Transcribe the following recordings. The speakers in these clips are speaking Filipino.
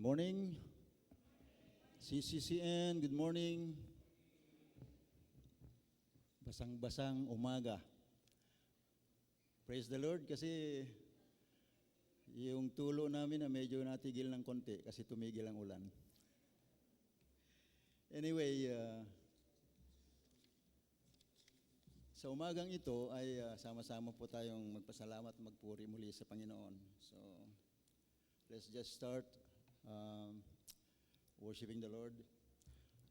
morning, CCCN. Good morning. Basang-basang umaga. Praise the Lord kasi yung tulo namin na medyo natigil ng konti kasi tumigil ang ulan. Anyway, sa umagang ito ay sama-sama po tayong magpasalamat, magpuri muli sa Panginoon. So, let's just start worshiping the Lord.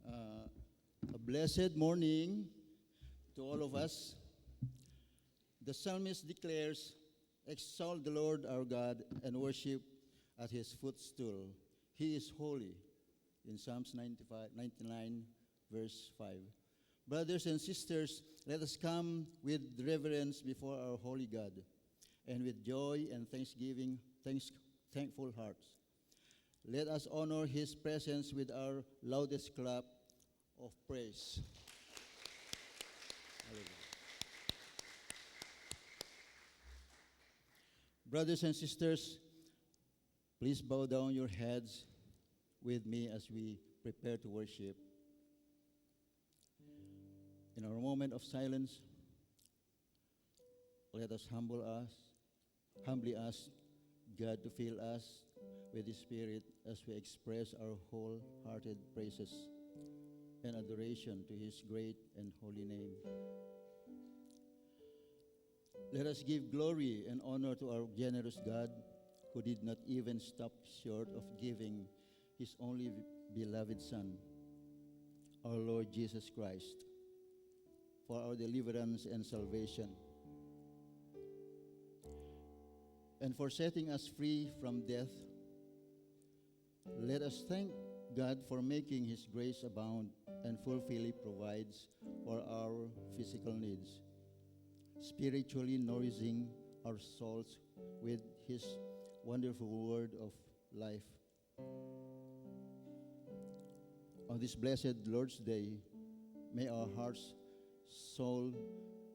A blessed morning to all of us. The psalmist declares, "Exalt the Lord our God and worship at His footstool. He is holy," in Psalms 99, verse 5. Brothers and sisters, let us come with reverence before our holy God and with joy and thanksgiving, thankful hearts. Let us honor His presence with our loudest clap of praise. Hallelujah. Brothers and sisters, please bow down your heads with me as we prepare to worship. In our moment of silence, let us humbly ask God to fill us with His Spirit as we express our wholehearted praises and adoration to His great and holy name. Let us give glory and honor to our generous God, who did not even stop short of giving His only beloved Son, our Lord Jesus Christ, for our deliverance and salvation, and for setting us free from death. Let us thank God for making His grace abound and fully provides for our physical needs, spiritually nourishing our souls with His wonderful word of life. On this blessed Lord's Day, may our hearts, soul,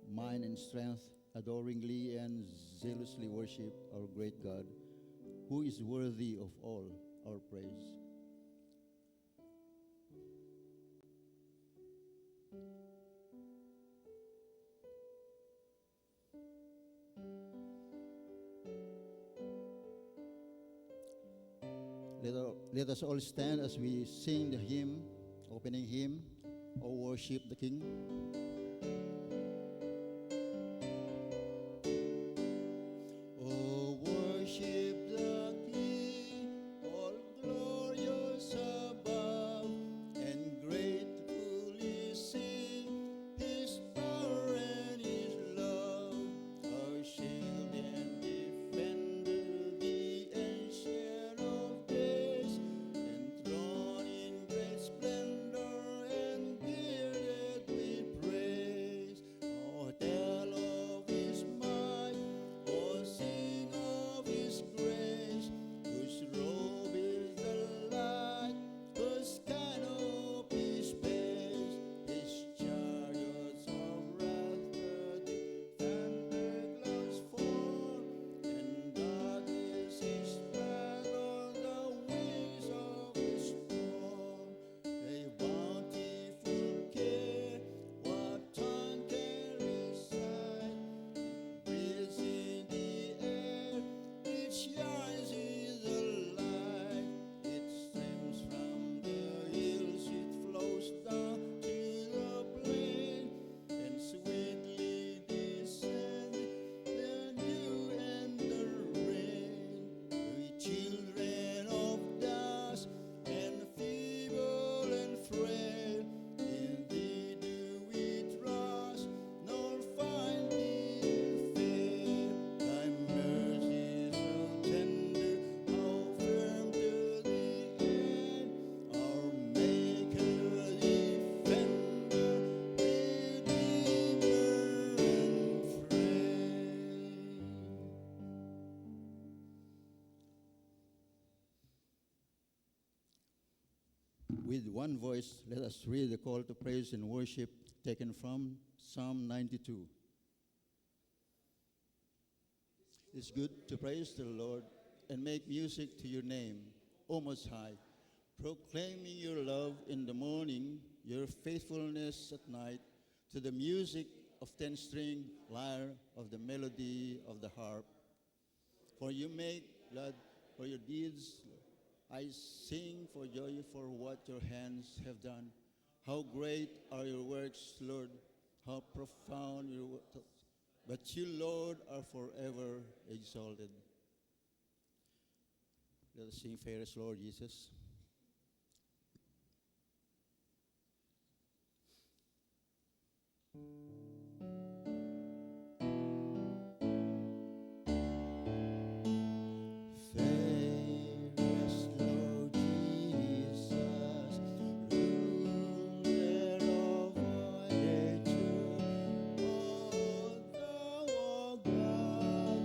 mind, and strength adoringly and zealously worship our great God, who is worthy of all our praise. Let us all stand as we sing the hymn, opening hymn, "O Worship the King." Oh, worship the King, all glorious above, and gratefully sing His power and His love. Our shield and defender, the ancient of days, enthroned in great splendor and bearded with praise. Oh, tell of His might, oh, sing of His grace, whose robe is the light, whose canopy space, His chariots of wrath, the thunder clouds fall, and God is His path on the wings of His storm. A bountiful care, what tongue can recite? Breathes in the air, it shines in the light. It streams from the hills, it flows down to the plain, and sweetly descend the dew and the rain. We children of dust and feeble and frail, in Thee do we trust, nor find Thee fail. Thy mercy so tender, how firm to the end, our Maker, Defender, Redeemer, and friend. With one voice, let us read the call to praise and worship taken from Psalm 92. It's good to praise the Lord and make music to your name, O Most High, proclaiming your love in the morning, your faithfulness at night, to the music of ten-string lyre, of the melody of the harp. For you make glad for your deeds. I sing for joy for what your hands have done. How great are your works, Lord. How profound your works. But you, Lord, are forever exalted. Let us sing, Fairest Lord Jesus. Fairest Lord Jesus, ruler of all nature, all thou art God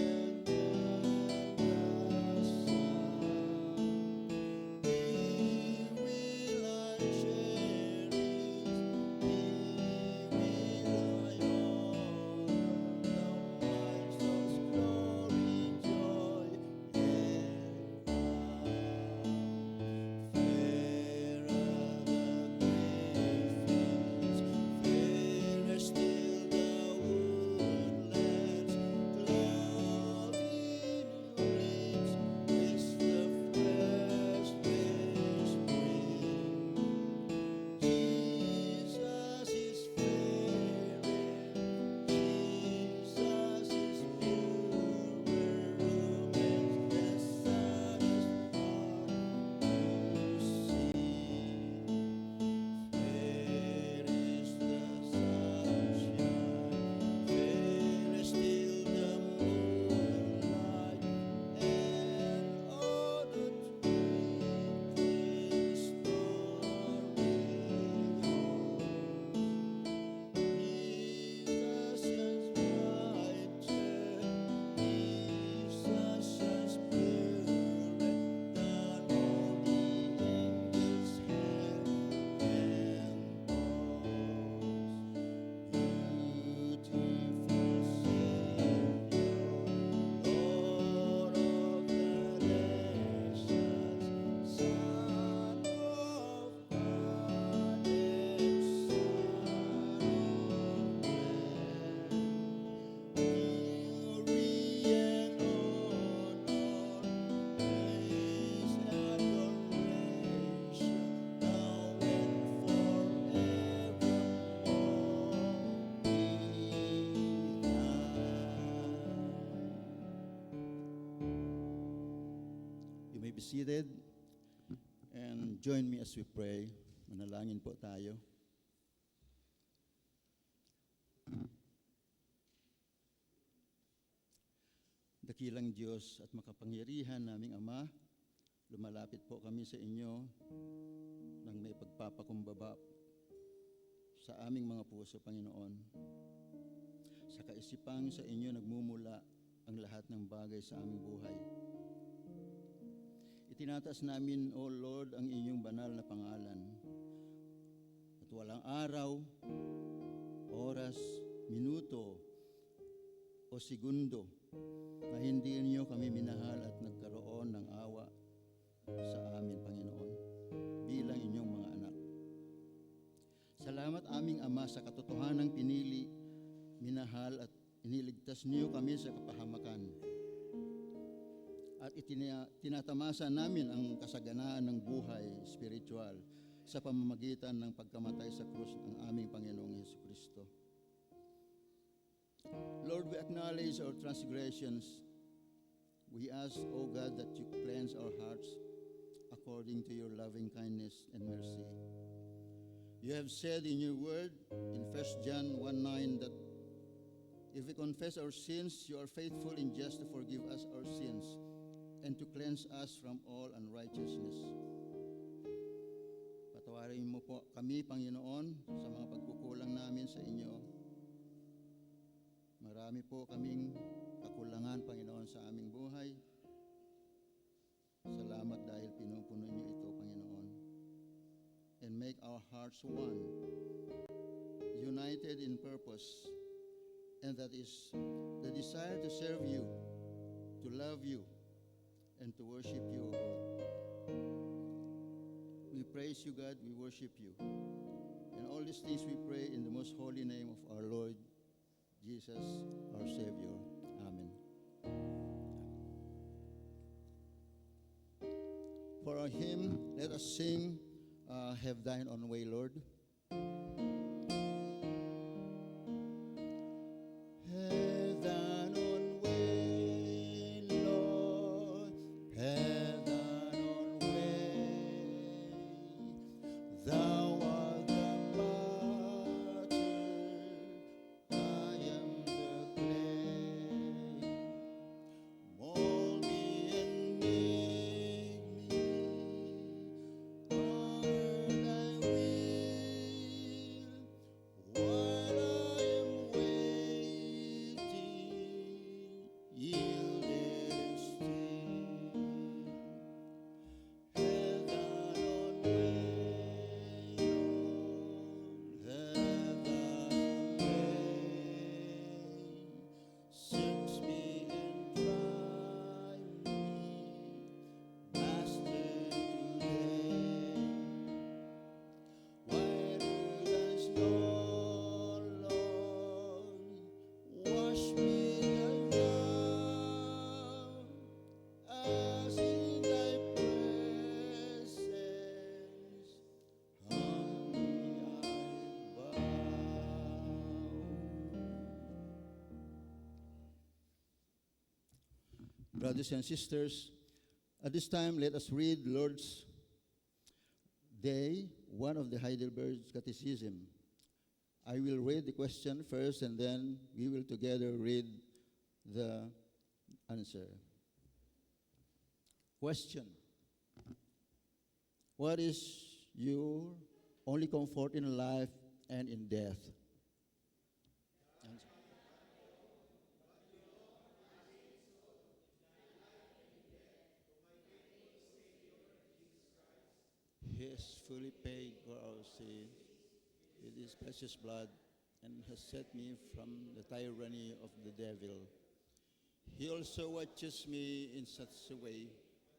and the Son. He will I cherish, He will I honor, my soul's glory, joy, and crown. Fairer the green fields, fairer still the woodlands, clouding reeds, is the fresh spring. Jesus is fairer, Jesus is purer, romance the saddest heart to see. Fair is the sunshine, fair is still the moonlight, and all the twinkling stars behold. Jesus shines brighter, Jesus shines purer than all the angels' hair and bows. Beautiful Savior, Lord of the nations, Son of God and Son of Man. Glory and honor, praise and adoration, now and forevermore be thine. You may be seated and join me as we pray. Manalangin po tayo. Dakilang Diyos at makapangyarihan naming Ama, lumalapit po kami sa inyo nang may pagpapakumbaba sa aming mga puso, Panginoon. Sa kaisipang sa inyo nagmumula ang lahat ng bagay sa aming buhay. Itinataas namin, O Lord, ang inyong banal na pangalan. At walang araw, oras, minuto, o segundo na hindi niyo kami minahal at nagkaroon ng awa sa amin, Panginoon, bilang inyong mga anak. Salamat aming Ama sa katotohanang pinili, minahal at iniligtas niyo kami sa kapahamakan. At tinatamasa namin ang kasaganaan ng buhay spiritual sa pamamagitan ng pagkamatay sa krus ng aming Panginoong Jesucristo. Lord, we acknowledge our transgressions. We ask, O God, that you cleanse our hearts according to your loving kindness and mercy. You have said in your word in 1 John 1:9 that if we confess our sins, you are faithful and just to forgive us our sins and to cleanse us from all unrighteousness. Patawarin mo po kami, Panginoon, sa mga pagkukulang namin sa inyo. Marami po kaming kakulangan, Panginoon, sa aming buhay. Salamat dahil pinupuno niyo ito, Panginoon. And make our hearts one, united in purpose, and that is the desire to serve you, to love you, and to worship you, O God. We praise you, God. We worship you. And all these things we pray in the most holy name of our Lord Jesus, our Savior. Amen. For our hymn, let us sing, Have Thine Own Way, Lord. Have thine own way, Lord. Have thine own way. Thou art the potter, I am the clay. Mold me and make me after thy will. While I am waiting, yielded and still, have thine own way, Lord, have thine way. Search me and try me, Master, today. Whiter than snow, Lord, wash me again, as in thy presence, humbly I bow. Brothers and sisters, at this time, let us read Lord's Day, one of the Heidelberg Catechism. I will read the question first, and then we will together read the answer. Question: what is your only comfort in life and in death? Answer. He has fully paid for our sins with his precious blood and has set me from the tyranny of the devil. He also watches me in such a way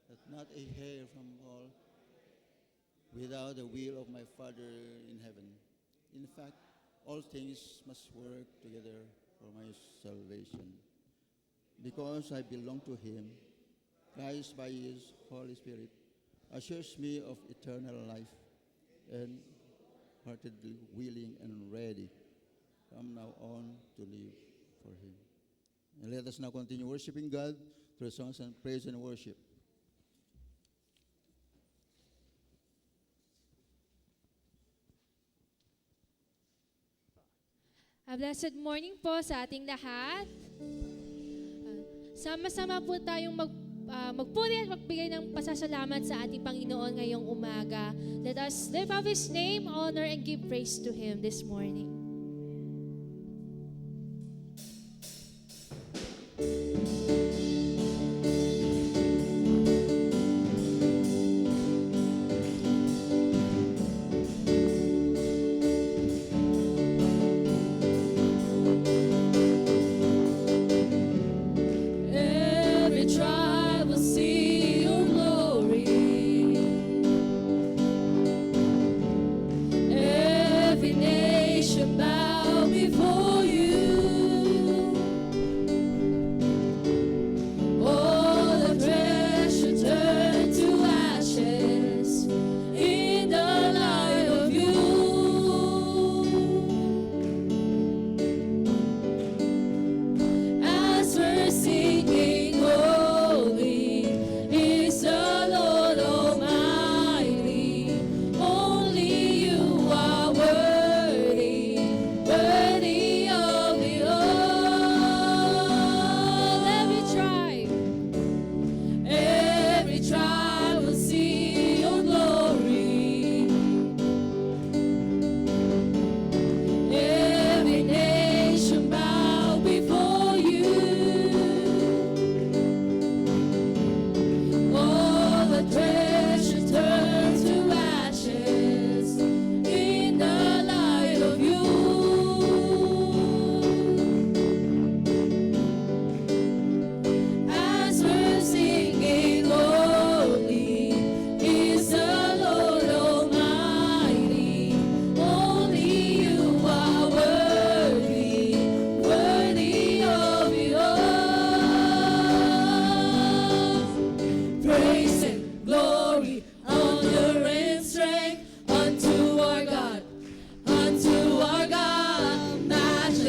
that not a hair from all without the will of my Father in heaven. In fact, all things must work together for my salvation. Because I belong to him, Christ by his Holy Spirit assures me of eternal life, and heartedly willing and ready from now on to live for him. And let us now continue worshiping God through songs and praise and worship. A blessed morning po sa ating lahat. Sama-sama po tayong magpuri at magbigay ng pasasalamat sa ating Panginoon ngayong umaga. Let us lift up His name, honor, and give praise to Him this morning. Every tribe will see your glory. Every nation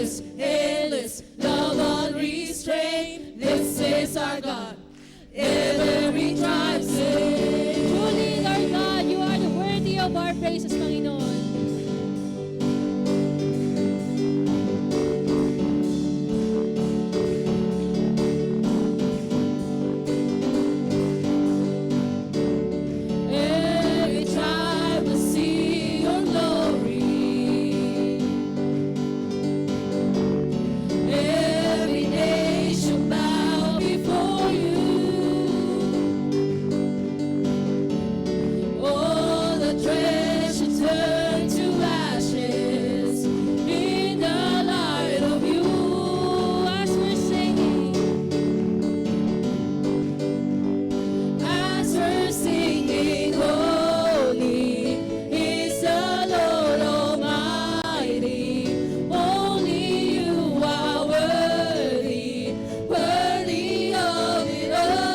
matchless, endless, love unrestrained. This is our God. Every tribe sing. Truly, Lord God, you are the worthy of our praises, Panginoon. Every tribe will see your glory. Every nation bow before you. All the treasure turn to ashes in the light of you. As we're singing, As we're singing, holy is the Lord Almighty. Only you are worthy, worthy of it all.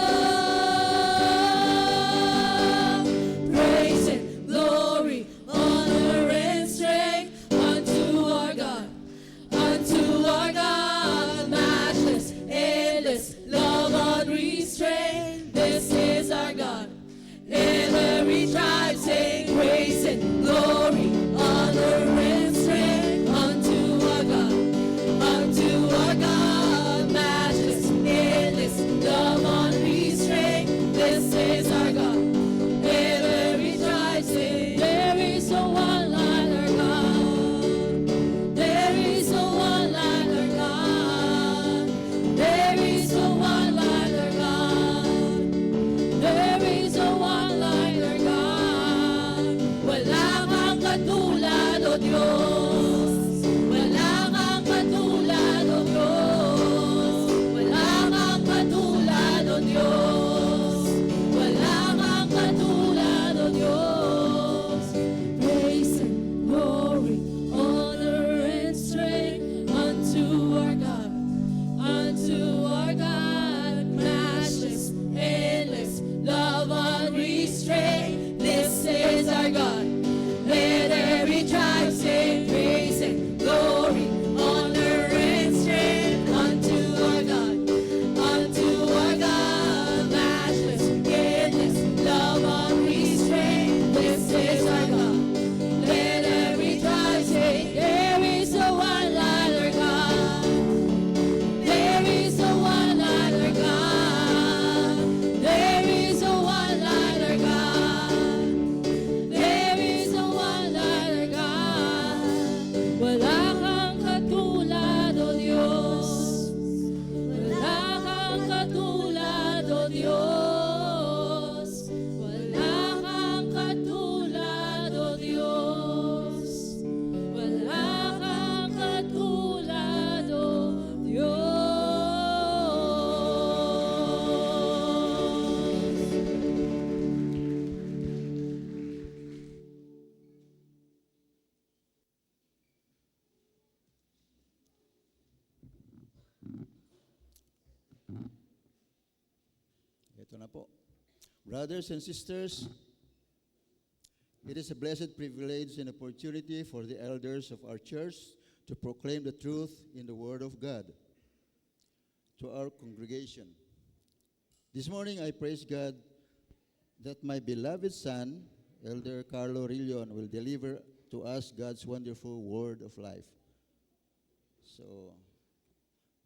Praise and glory, honor and strength unto our God. Unto our God, matchless, endless, love unrestrained. This is our God. Every tribe sing praise and glory, honor and strength unto our God. Unto our God, matchless, endless, love unrestrained. This is our God. Every tribe sing, there is no one like our God. There is no one like our God. There is no one like our God. There is no one like our God. Wala kang katulad, O Diyos. Wala kang katulad, O Diyos. Wala kang katulad, O Diyos. Wala kang katulad, O Diyos. Praise and glory, honor and strength unto our God. Unto our God, matchless, endless, love unrestrained. This is our God. Let every tribe sing praise and glory, honor and strength unto our God. Unto our God, matchless, endless, love unrestrained. This is our God. Let every tribe sing, there is no one like our God. There is no one like our God. There is no one like our God. There is no one like our God. Wala kang katulad, O Diyos. Wala kang katulad, O Diyos. Wala kang katulad, O Diyos. Wala kang katulad, O Diyos. Ito na po. Brothers and sisters, it is a blessed privilege and opportunity for the elders of our church to proclaim the truth in the Word of God to our congregation. This morning, I praise God that my beloved son, Elder Carlo Rillion, will deliver to us God's wonderful word of life. So,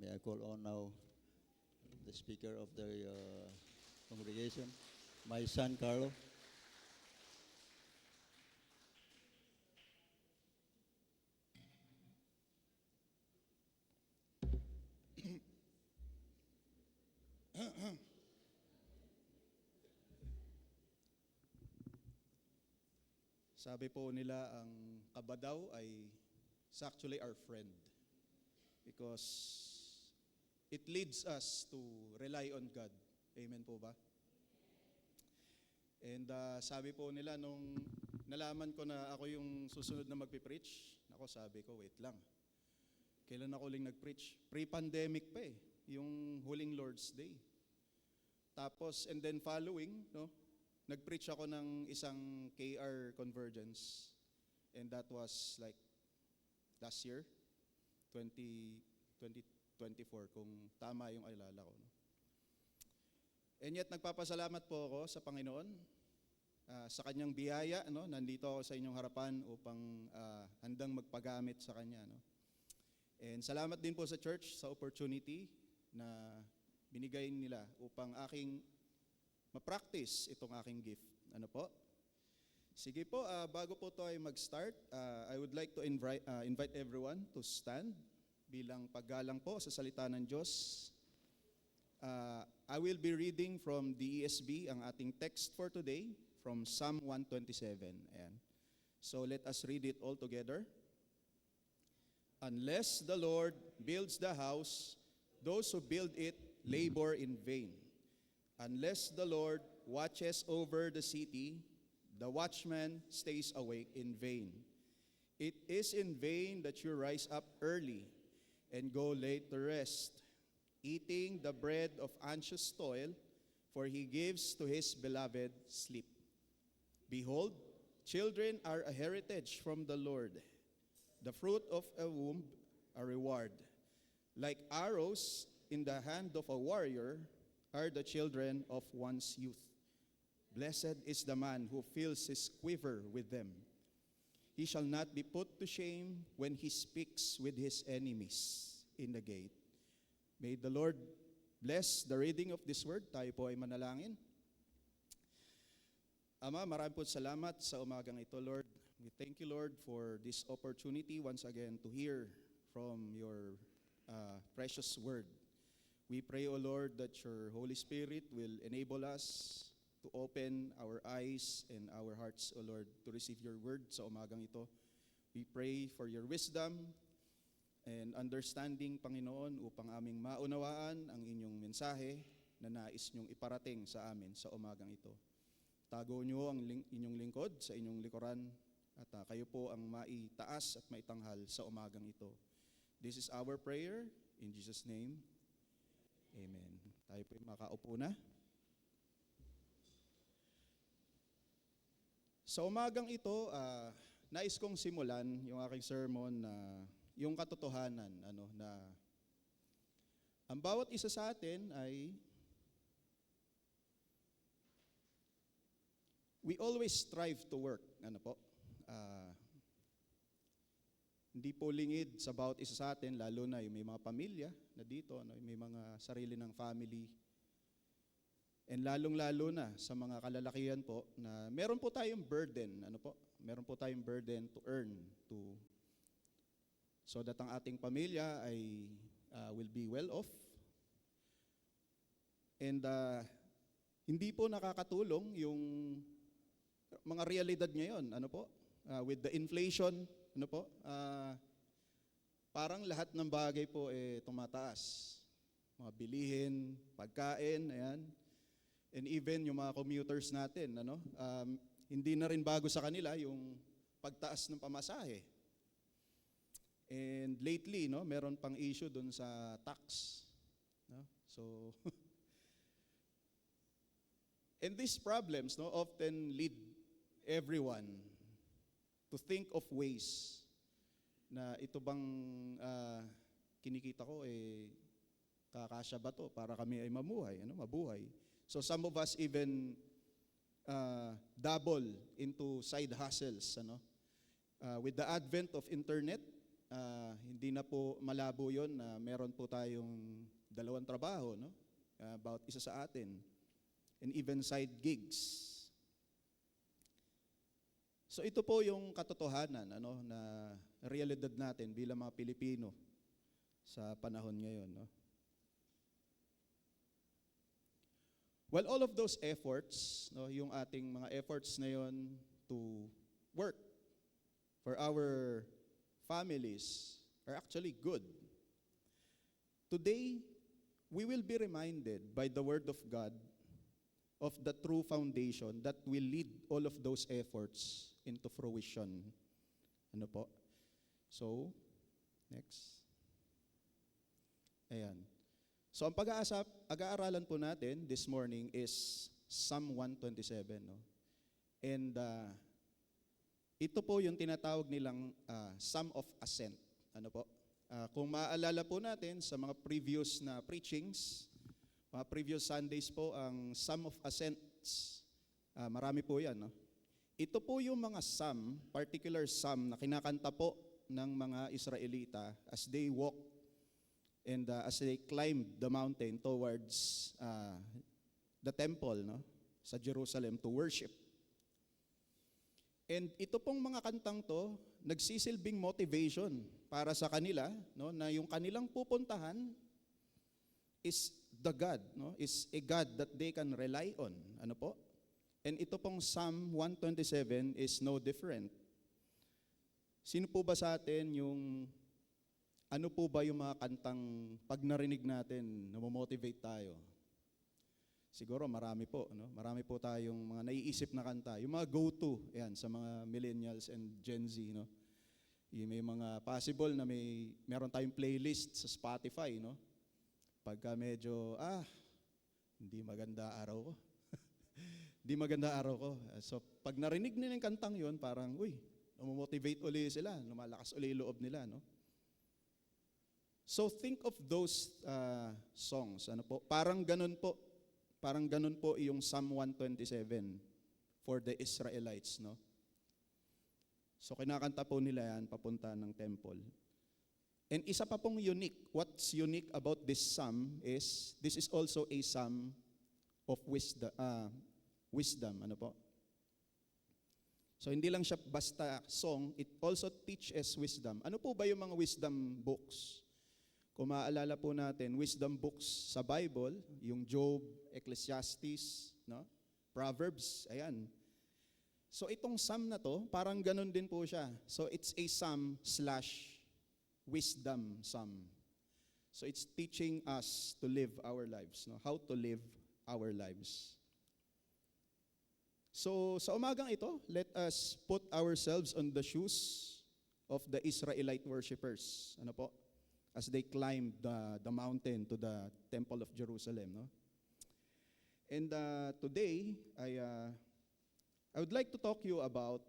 may I call on now the speaker of the congregation, my son Carlo. Sabi po nila, ang kaba daw ay is actually our friend because it leads us to rely on God. Amen po ba? And sabi po nila, nung nalaman ko na ako yung susunod na magpipreach, ako sabi ko, wait lang. Kailan ako uling nag-preach? Pre-pandemic pa eh, yung huling Lord's Day. Tapos, and then following, no, nag-preach ako ng isang KR Convergence. And that was like last year. 20, 2024 kung tama yung alala ko. No? And yet, nagpapasalamat po ako sa Panginoon sa kanyang biyaya. No? Nandito ako sa inyong harapan upang handang magpagamit sa kanya. No? And salamat din po sa church sa opportunity na binigay nila upang aking ma-practice itong aking gift. Ano po? Sige po, bago po tayo mag-start, I would like to invite everyone to stand bilang paggalang po sa salita ng Diyos. I will be reading from the ESV ang ating text for today from Psalm 127. Ayan. So let us read it all together. Unless the Lord builds the house, those who build it labor in vain. Unless the Lord watches over the city, the watchman stays awake in vain. It is in vain that you rise up early and go late to rest, eating the bread of anxious toil, for he gives to his beloved sleep. Behold, children are a heritage from the Lord, the fruit of a womb a reward. Like arrows in the hand of a warrior are the children of one's youth. Blessed is the man who fills his quiver with them. He shall not be put to shame when he speaks with his enemies in the gate. May the Lord bless the reading of this word. Tayo po ay manalangin. Ama, maraming po salamat sa umagang ito, Lord. We thank you, Lord, for this opportunity once again to hear from your precious word. We pray, O Lord, that your Holy Spirit will enable us to open our eyes and our hearts, O Lord, to receive your word sa umagang ito. We pray for your wisdom and understanding, Panginoon, upang aming maunawaan ang inyong mensahe na nais nyong iparating sa amin sa umagang ito. Tago nyo ang inyong lingkod sa inyong likuran at kayo po ang maitaas at maitanghal sa umagang ito. This is our prayer in Jesus' name. Amen. Tayo po makaupo na. Sa umagang ito, nais kong simulan yung aking sermon na yung katotohanan na ang bawat isa sa atin ay we always strive to work. Hindi po lingid sa bawat isa sa atin, lalo na yung may mga pamilya na dito, may mga sarili ng family. And lalong-lalo na sa mga kalalakihan po na meron po tayong burden, meron po tayong burden to earn, so that ang ating pamilya ay will be well off. And hindi po nakakatulong yung mga realidad ngayon, with the inflation, parang lahat ng bagay po tumataas. Mga bilihin, pagkain, ayan. And even yung mga commuters natin, hindi na rin bago sa kanila yung pagtaas ng pamasahe. And lately, meron pang issue dun sa tax. So, and these problems often lead everyone to think of ways na ito bang kinikita ko kakasya ba to para kami ay mabuhay. So some of us even double into side hustles. With the advent of internet, hindi na po malabo yon na meron po tayong dalawang trabaho, about isa sa atin, and even side gigs. So ito po yung katotohanan na realidad natin bilang mga Pilipino sa panahon ngayon. Well, all of those efforts, yung ating mga efforts na yon to work for our families are actually good. Today, we will be reminded by the Word of God of the true foundation that will lead all of those efforts into fruition. So, next. Ayan. So, ang pag-aaralan po natin this morning is Psalm 127. And ito po yung tinatawag nilang Psalm of Ascent. Kung maaalala po natin sa mga previous na preachings, mga previous Sundays po, ang Psalm of Ascents, marami po yan. No? Ito po yung mga psalm, particular psalm na kinakanta po ng mga Israelita as they walk and as they climb the mountain towards the temple, no, sa Jerusalem to worship. And ito pong mga kantang to, nagsisilbing motivation para sa kanila, no, na yung kanilang pupuntahan is the God, no, is a God that they can rely on. Ano po? And ito pong Psalm 127 is no different. Sino po ba sa atin yung, ano po ba yung mga kantang pag narinig natin, namomotivate tayo? Siguro marami po, no? Marami po tayong mga naiisip na kanta. Yung mga go-to, yan, sa mga millennials and Gen Z, no? Yung may mga possible na meron tayong playlist sa Spotify, no? Pagka medyo, hindi maganda araw ko. Di maganda araw ko. So, pag narinig nila yung kantang yun, parang, namomotivate uli sila, lumalakas uli yung loob nila, no? So, think of those songs. Ano po? Parang ganun po yung Psalm 127 for the Israelites, no? So, kinakanta po nila yan, papunta ng temple. And isa pa pong unique. What's unique about this psalm is, this is also a psalm of wisdom, ano po? So hindi lang siya basta song, it also teaches wisdom. Ano po ba yung mga wisdom books? Kung maaalala po natin, wisdom books sa Bible, yung Job, Ecclesiastes, no? Proverbs, ayan. So itong psalm na to, parang ganun din po siya. So it's a psalm/wisdom psalm. So it's teaching us to live our lives, no? How to live our lives. So sa umagang ito, let us put ourselves on the shoes of the Israelite worshipers. Ano po? As they climbed the mountain to the Temple of Jerusalem, no? And today, I would like to talk to you about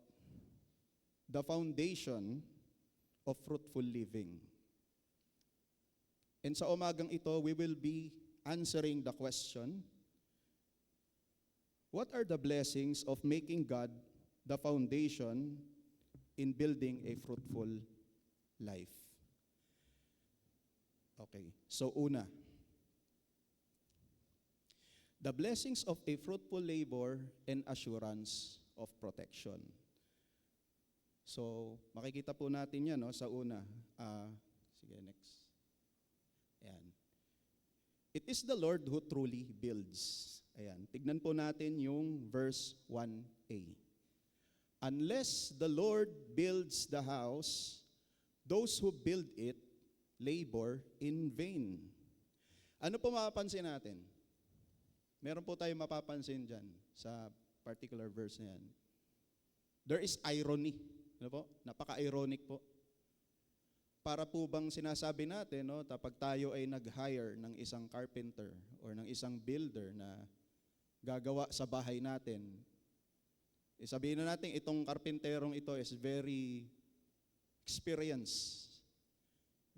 the foundation of fruitful living. And sa umagang ito, we will be answering the question, what are the blessings of making God the foundation in building a fruitful life? Okay, so una, the blessings of a fruitful labor and assurance of protection. So, makikita po natin yan, no, sa una. Sige, next. Ayan. It is the Lord who truly builds. Ayan. Tignan po natin yung verse 1a. Unless the Lord builds the house, those who build it labor in vain. Ano po mapapansin natin? Meron po tayong mapapansin dyan sa particular verse na yan. There is irony. Ano po? Napaka-ironic po. Para po bang sinasabi natin, no, kapag tayo ay nag-hire ng isang carpenter or ng isang builder na gagawa sa bahay natin, sabihin na natin itong karpenterong ito is very experienced.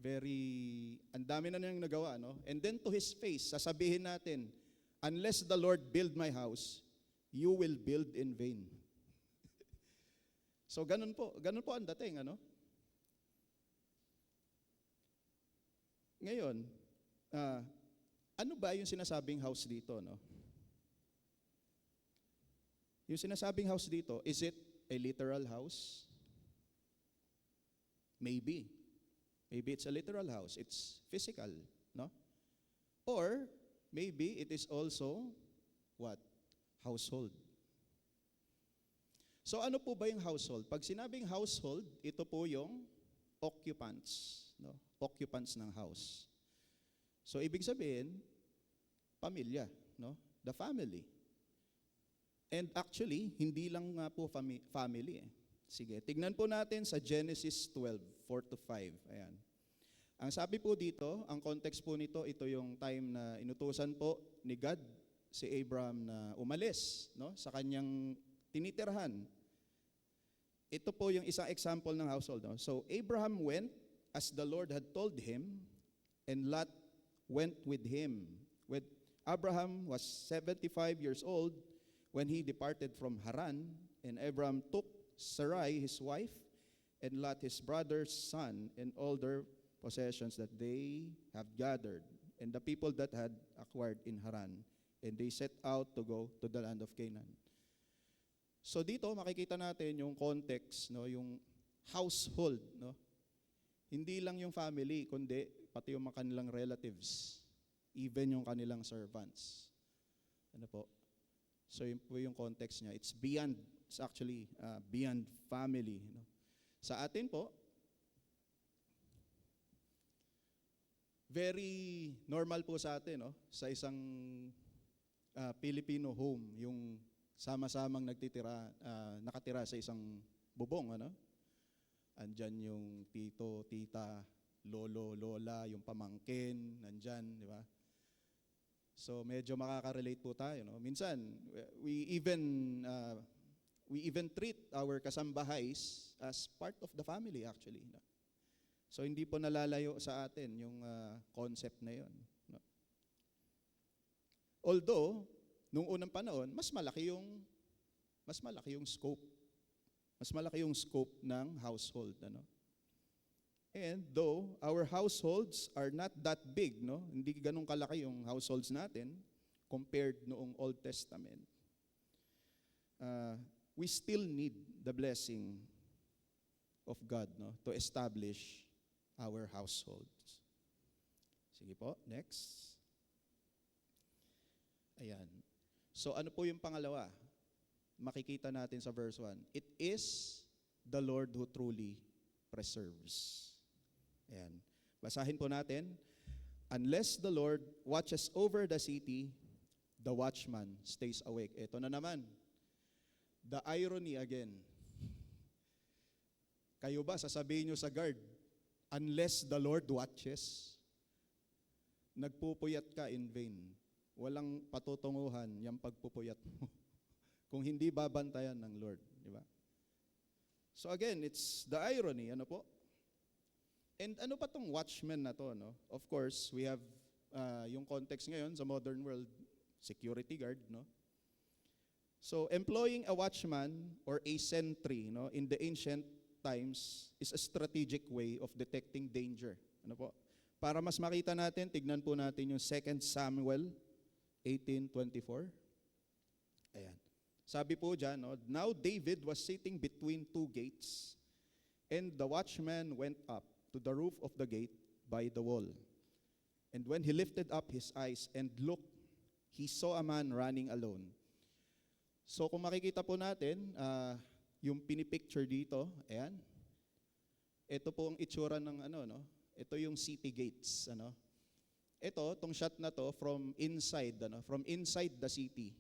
Ang dami na niyang nagawa, no? And then to his face, sasabihin natin, unless the Lord build my house, you will build in vain. So ganun po ang dating, ano? Ngayon, ano ba yung sinasabing house dito, no? Yung sinasabing house dito, is it a literal house? Maybe. Maybe it's a literal house. It's physical, no? Or maybe it is also what? Household. So ano po ba yung household? Pag sinabing household, ito po yung occupants, no? Occupants ng house. So ibig sabihin, pamilya, no? The family. And actually, hindi lang nga po family eh. Sige, tignan po natin sa Genesis 12:4-5. Ayan. Ang sabi po dito, ang context po nito, ito yung time na inutusan po ni God si Abraham na umalis, no, sa kanyang tinitirhan. Ito po yung isang example ng household, no? So Abraham went as the Lord had told him, and Lot went with him. When Abraham was 75 years old when he departed from Haran, and Abraham took Sarai his wife, and Lot his brother's son, and all their possessions that they have gathered, and the people that had acquired in Haran, and they set out to go to the land of Canaan. So dito makikita natin yung context, no, yung household, no. Hindi lang yung family, kundi pati yung mga kanilang relatives, even yung kanilang servants. Ano po? So yun po yung context niya. It's actually beyond family, no. Sa atin po, very normal po sa atin, no, sa isang Filipino home, yung sama-samang nakatira sa isang bubong, ano? Andyan yung tito, tita, lolo, lola, yung pamangkin, nandyan, di ba? So medyo makaka-relate po tayo, no? Minsan, we even treat our kasambahays as part of the family actually, no? So hindi po nalalayo sa atin yung concept na yon, no? Although nung unang panahon, mas malaki yung scope. Mas malaki yung scope ng household, ano? And though our households are not that big, no? Hindi ganun kalaki yung households natin compared noong Old Testament. We still need the blessing of God, no, to establish our households. Sige po, next. Ayan. So ano po yung pangalawa? Makikita natin sa verse 1. It is the Lord who truly preserves. Ayan. Basahin po natin. Unless the Lord watches over the city, the watchman stays awake. Ito na naman. The irony again. Kayo ba, sasabihin nyo sa guard, unless the Lord watches, nagpupuyat ka in vain. Walang patutunguhan yung pagpupuyat mo kung hindi babantayan ng Lord, di ba? So again, it's the irony, ano po? And ano pa tong watchman na to, no? Of course, we have yung context ngayon sa modern world, security guard, no? So employing a watchman or a sentry, no, in the ancient times is a strategic way of detecting danger. Ano po? Para mas makita natin, tignan po natin yung 2 Samuel 18:24. Ayan. Sabi po dyan, no, now David was sitting between two gates, and the watchman went up to the roof of the gate by the wall. And when he lifted up his eyes and looked, he saw a man running alone. So kung makikita po natin, yung pinipicture dito, ayan. Ito po ang itsura ng ano, no? Ito yung city gates, ano? Ito, tong shot na to from inside, ano, from inside the city.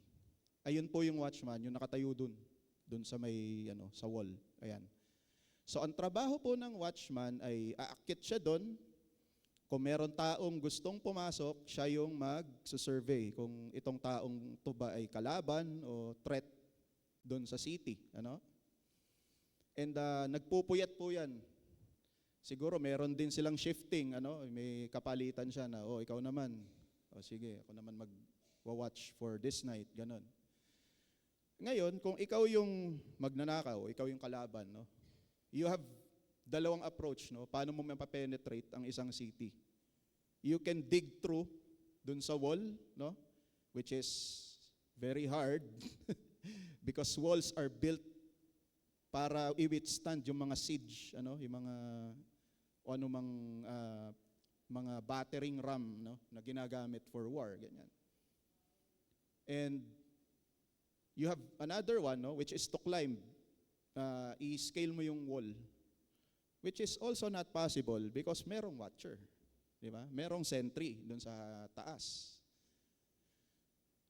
Ayun po yung watchman, yung nakatayo dun sa may ano, sa wall. Ayan. So ang trabaho po ng watchman ay aakyat siya doon. Kung meron taong gustong pumasok, siya yung mag-survey kung itong taong to ba ay kalaban o threat doon sa city, ano? And nagpupuyat po yan. Siguro meron din silang shifting, ano? May kapalitan siya na, oh, ikaw naman. O sige, ako naman mag-watch for this night, ganon. Ngayon, kung ikaw yung magnanakaw, ikaw yung kalaban, no? You have dalawang approach, no? Paano mo mapapenetrate ang isang city? You can dig through dun sa wall, no? Which is very hard because walls are built para i-withstand yung mga siege, ano, yung mga o anumang mga battering ram, no, na ginagamit for war, ganyan. And you have another one, no, which is to climb. I-scale mo yung wall, which is also not possible because merong watcher, di ba? Merong sentry dun sa taas.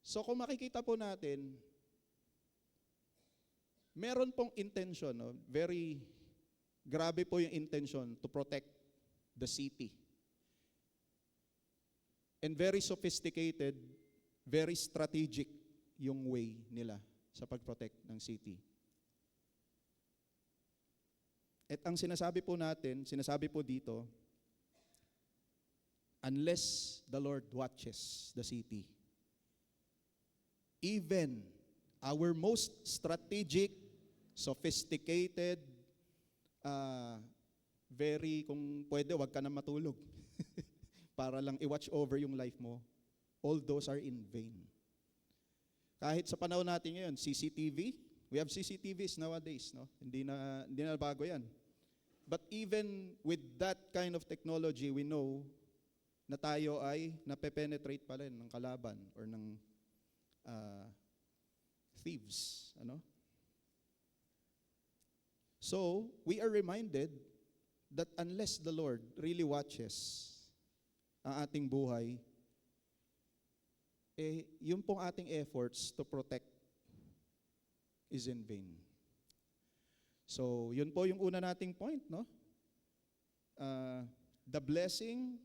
So kung makikita po natin, meron pong intention, no? Very grabe po yung intention to protect the city. And very sophisticated, very strategic yung way nila sa pag-protect ng city. At ang sinasabi po natin, sinasabi po dito, unless the Lord watches the city, even our most strategic, sophisticated, kung pwede, wag ka na matulog. Para lang i-watch over yung life mo. All those are in vain. Kahit sa panahon natin ngayon, CCTV, we have CCTVs nowadays, no? Hindi na bago yan. But even with that kind of technology, we know na tayo ay nape-penetrate pa rin ng kalaban or ng thieves. Ano? So, we are reminded that unless the Lord really watches ang ating buhay, yung pong ating efforts to protect is in vain. So, yun po yung una nating point, no? The blessing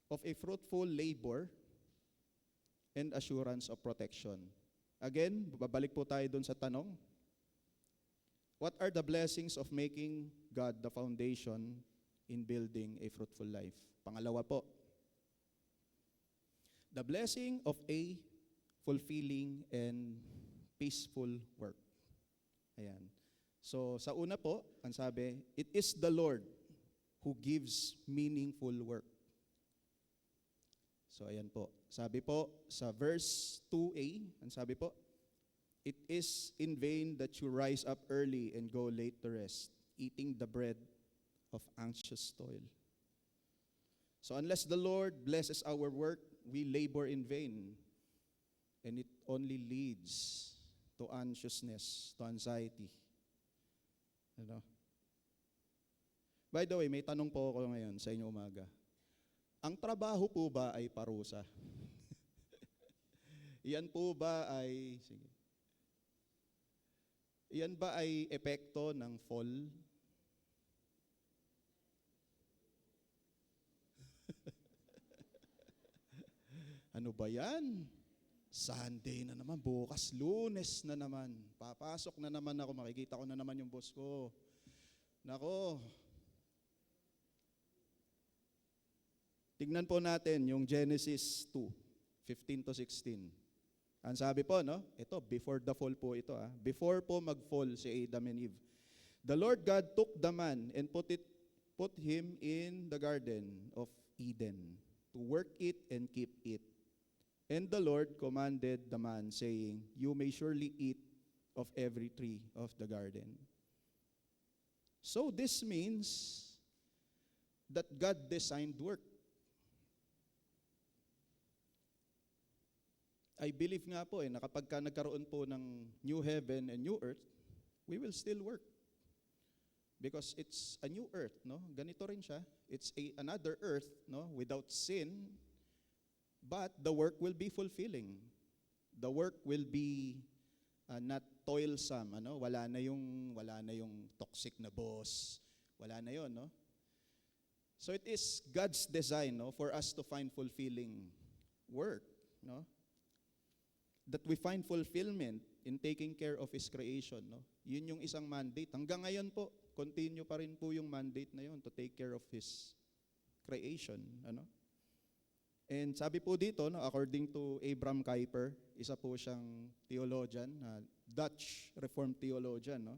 of a fruitful labor and assurance of protection. Again, babalik po tayo dun sa tanong. What are the blessings of making God the foundation in building a fruitful life? Pangalawa po, the blessing of a fulfilling and peaceful work. Ayan. So, sa una po, ang sabi, it is the Lord who gives meaningful work. So, ayan po. Sabi po, sa verse 2a, ang sabi po, it is in vain that you rise up early and go late to rest, eating the bread of anxious toil. So, unless the Lord blesses our work, we labor in vain. And it only leads to anxiousness, to anxiety. Ano? By the way, may tanong po ako ngayon sa inyo umaga. Ang trabaho po ba ay parusa? Iyan po ba ay, sige. Iyan ba ay epekto ng fall? Ano ba yan? Sunday na naman, bukas Lunes na naman. Papasok na naman ako, makikita ko na naman yung boss ko. Nako. Tignan po natin yung Genesis 2:15 to 16. Ang sabi po, no? Ito, before the fall po ito. Before po mag-fall si Adam and Eve. The Lord God took the man and put him in the garden of Eden to work it and keep it. And the Lord commanded the man, saying, you may surely eat of every tree of the garden. So this means that God designed work. I believe nga po na kapag nagkaroon po ng new heaven and new earth, we will still work. Because it's a new earth, no? Ganito rin siya. It's another earth, no? Without sin. But the work will be fulfilling. The work will be not toilsome, ano? Wala na yung toxic na boss. Wala na 'yon, no? So it is God's design, no, for us to find fulfilling work, no? That we find fulfillment in taking care of His creation, no? Yun yung isang mandate. Hanggang ngayon po, continue pa rin po yung mandate na yun to take care of His creation, ano? And sabi po dito, no, according to Abraham Kuyper, isa po siyang theologian, Dutch Reformed theologian, no?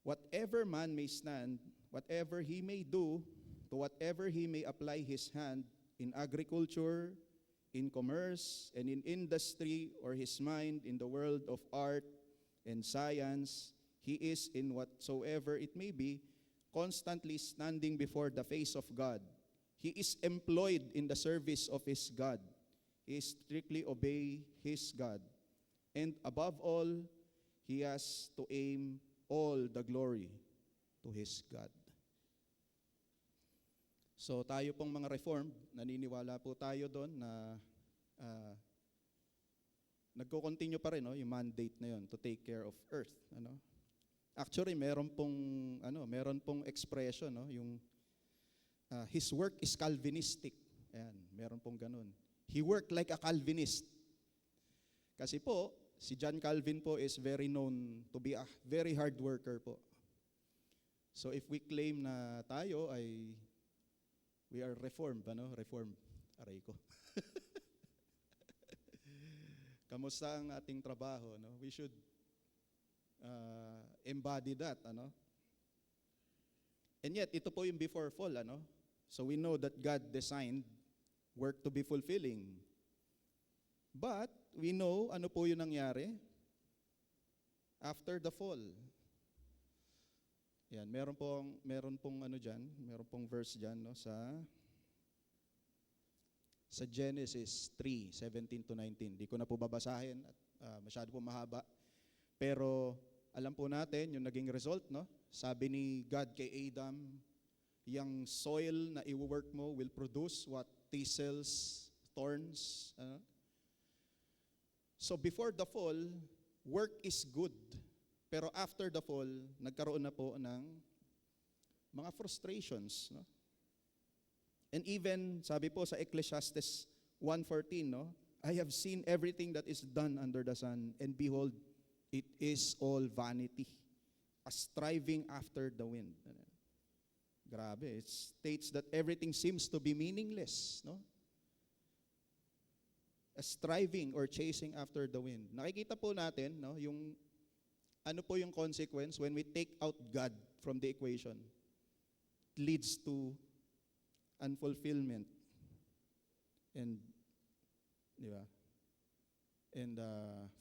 Whatever man may stand, whatever he may do, to whatever he may apply his hand in agriculture, in commerce, and in industry, or his mind in the world of art and science, he is in whatsoever it may be, constantly standing before the face of God. He is employed in the service of his God. He strictly obey his God. And above all, he has to aim all the glory to his God. So tayo pong mga Reformed, naniniwala po tayo doon na nagko-continue pa rin, no, yung mandate na yon to take care of earth, ano. Actually, meron pong expression, no, yung his work is Calvinistic. Ayan, meron pong ganun. He worked like a Calvinist. Kasi po, si John Calvin po is very known to be a very hard worker po. So if we claim na tayo ay we are reformed, ano? Reformed. Aray ko. Kamusta ang ating trabaho, no? We should embody that, ano? And yet, ito po yung before fall, ano? So we know that God designed work to be fulfilling. But we know ano po yung nangyari after the fall. Yan, meron pong ano diyan, meron pong verse diyan, no, sa Genesis 3:17 to 19. Di ko na po babasahin at masyado po mahaba. Pero alam po natin yung naging result, no? Sabi ni God kay Adam, yung soil na i-work mo will produce what? Thistles, thorns. So before the fall, work is good. Pero after the fall, nagkaroon na po ng mga frustrations, no? And even, sabi po sa Ecclesiastes 1:14, no? I have seen everything that is done under the sun, and behold, it is all vanity, a striving after the wind. Grabe, it states that everything seems to be meaningless, no? A striving or chasing after the wind. Nakikita po natin, no, yung ano po yung consequence when we take out God from the equation. It leads to unfulfillment and, di ba? And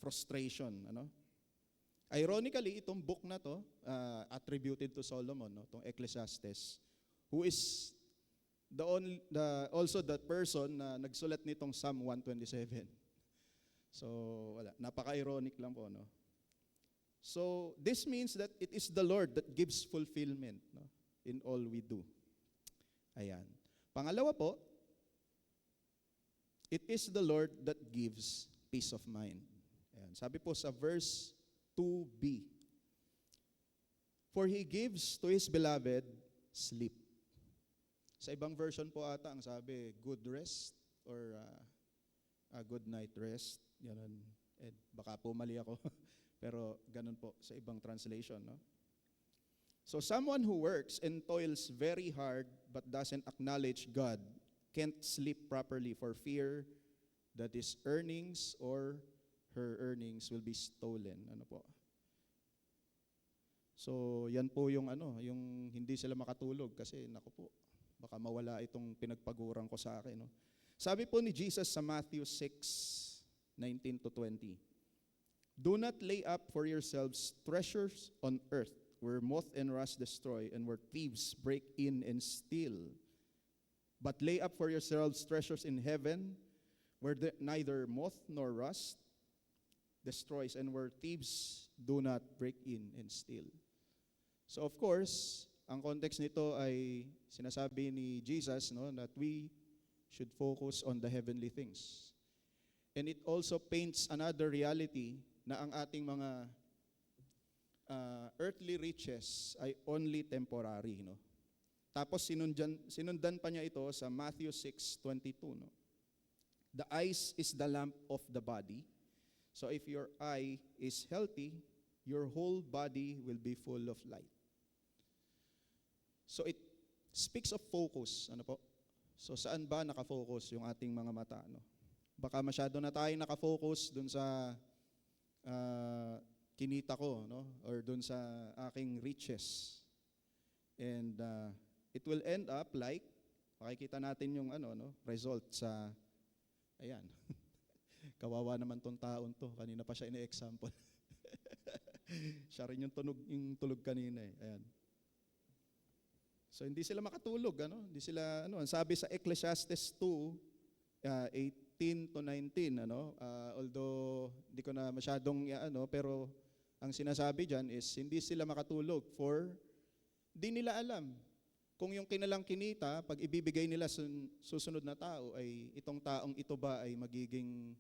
frustration, ano? Ironically, itong book na to, attributed to Solomon, no, itong Ecclesiastes, who is also the person na nagsulat nitong Psalm 127. So, wala. Napaka-ironic lang po, no? So, this means that it is the Lord that gives fulfillment, no, in all we do. Ayan. Pangalawa po, it is the Lord that gives peace of mind. Ayan. Sabi po sa verse 2b, for He gives to His beloved sleep. Sa ibang version po ata, ang sabi, good rest or a good night rest. Ganun. Baka po mali ako. Pero ganun po sa ibang translation, no? So someone who works and toils very hard but doesn't acknowledge God can't sleep properly for fear that his earnings or her earnings will be stolen. Ano po? So yan po yung yung hindi sila makatulog kasi naku po, baka mawala itong pinagpaguran ko sa akin, no? Sabi po ni Jesus sa Matthew 6:19 to 20. Do not lay up for yourselves treasures on earth, where moth and rust destroy, and where thieves break in and steal. But lay up for yourselves treasures in heaven, where neither moth nor rust destroys, and where thieves do not break in and steal. So of course, ang context nito ay sinasabi ni Jesus, no, that we should focus on the heavenly things. And it also paints another reality na ang ating mga earthly riches ay only temporary, no? Tapos sinundan pa niya ito sa Matthew 6:22, no? The eyes is the lamp of the body. So if your eye is healthy, your whole body will be full of light. So it speaks of focus, ano po? So saan ba nakafocus yung ating mga mata, no? Baka masyado na tayo nakafocus dun sa kinita ko, no? Or dun sa aking riches. And it will end up like, makikita natin yung result sa, ayan. Kawawa naman tong taon to. Kanina pa siya ina-example. Siya rin yung tulog kanina eh. Ayan. So hindi sila makatulog, Hindi sila, ang sabi sa Ecclesiastes 2:18 to 19, although hindi ko na masyadong pero ang sinasabi diyan is hindi sila makatulog for di nila alam kung yung kinalang kinita pag ibibigay nila sa susunod na tao ay itong taong ito ba ay magiging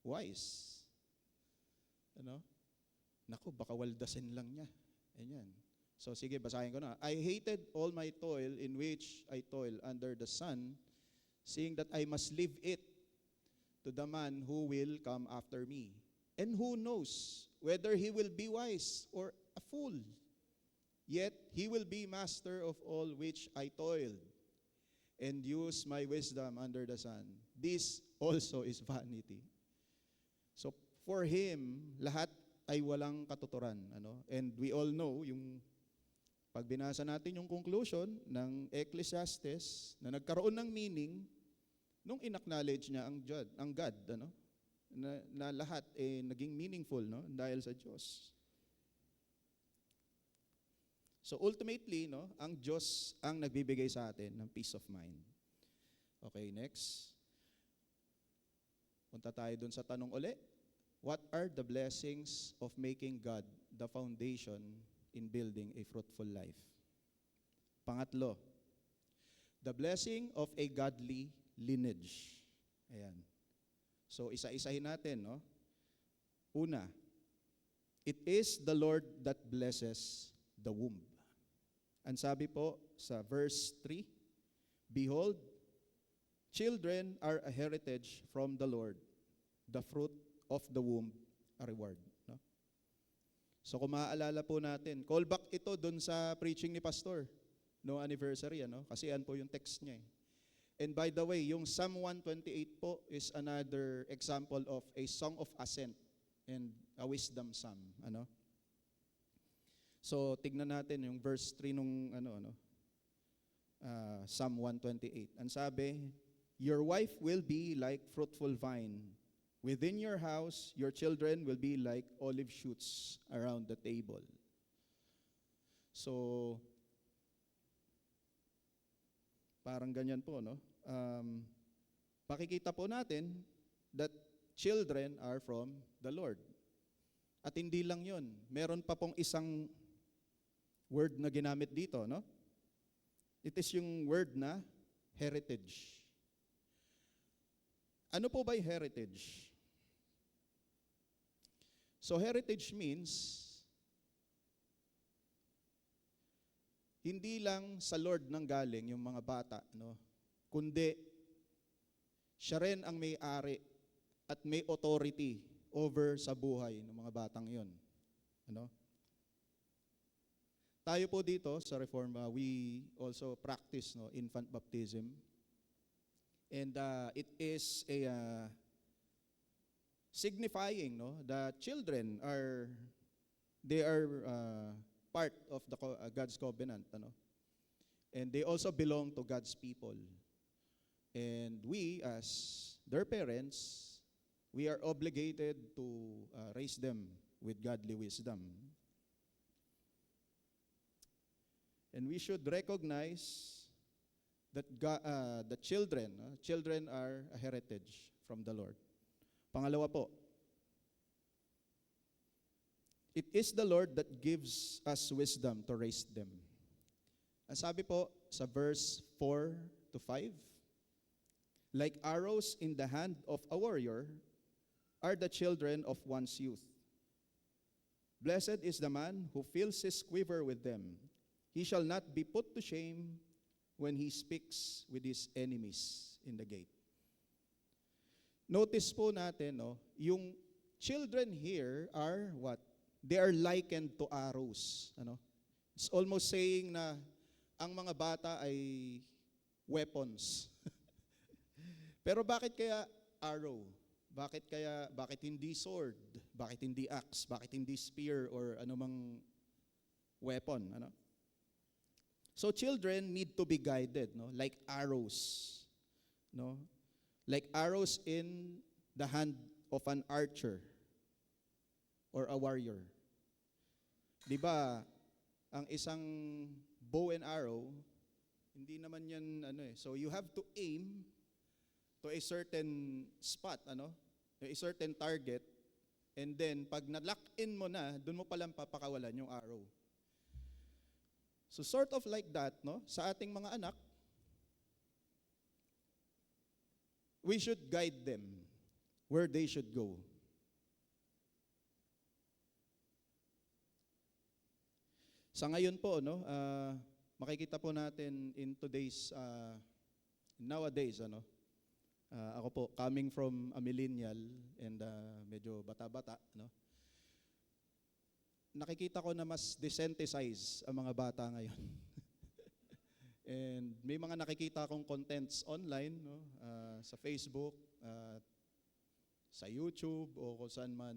wise. Naku, baka waldasin lang niya. Ayan. So sige, basahin ko na. I hated all my toil in which I toil under the sun, seeing that I must leave it to the man who will come after me. And who knows whether he will be wise or a fool. Yet he will be master of all which I toiled, and use my wisdom under the sun. This also is vanity. So for him, lahat ay walang katuturan. And we all know, yung pag binasa natin yung conclusion ng Ecclesiastes, na nagkaroon ng meaning nung inacknowledge niya ang God, na lahat naging meaningful, dahil sa Diyos. So ultimately, ang Diyos ang nagbibigay sa atin ng peace of mind. Okay, next. Punta tayo dun sa tanong uli. What are the blessings of making God the foundation in building a fruitful life? Pangatlo, the blessing of a godly lineage. Ayan. So isa-isahin natin, Una, it is the Lord that blesses the womb. Ang sabi po sa verse 3, behold, children are a heritage from the Lord, the fruit of the womb a reward. So kung maaalala po natin, callback ito dun sa preaching ni Pastor, no anniversary, kasi yan po yung text niya. And by the way, yung Psalm 128 po is another example of a song of ascent and a wisdom psalm. So tignan natin yung verse 3 nung Psalm 128. Ang sabi, your wife will be like fruitful vine. Within your house, your children will be like olive shoots around the table. So, parang ganyan po, Pakikita po natin that children are from the Lord. At hindi lang yun. Meron pa pong isang word na ginamit dito, It is yung word na heritage. Ano po ba yung heritage? So heritage means hindi lang sa Lord nang galing yung mga bata, kundi siya rin ang may-ari at may authority over sa buhay ng mga batang yon. Tayo po dito sa Reforma, we also practice infant baptism. And it is a signifying that children are part of the God's covenant, and they also belong to God's people. And we as their parents, we are obligated to raise them with godly wisdom. And we should recognize that the children are a heritage from the Lord. Pangalawa po, it is the Lord that gives us wisdom to raise them. Ang sabi po sa verse 4 to 5, like arrows in the hand of a warrior are the children of one's youth. Blessed is the man who fills his quiver with them. He shall not be put to shame when he speaks with his enemies in the gate. Notice po natin, yung children here are what? They are likened to arrows. It's almost saying na ang mga bata ay weapons. Pero bakit kaya arrow? Bakit hindi sword? Bakit hindi axe? Bakit hindi spear or anumang weapon? So children need to be guided, like arrows, like arrows in the hand of an archer or a warrior. 'Di ba? Ang isang bow and arrow, hindi naman 'yan So you have to aim to a certain spot, a certain target, and then pag na-lock in mo na, doon mo palang papakawalan yung arrow. So sort of like that, sa ating mga anak, we should guide them where they should go. Sa ngayon po, makikita po natin in today's, nowadays, ako po, coming from a millennial and medyo bata-bata, nakikita ko na mas desensitize ang mga bata ngayon. And may mga nakikita akong contents online, no? Sa Facebook, sa YouTube, o kung saan man,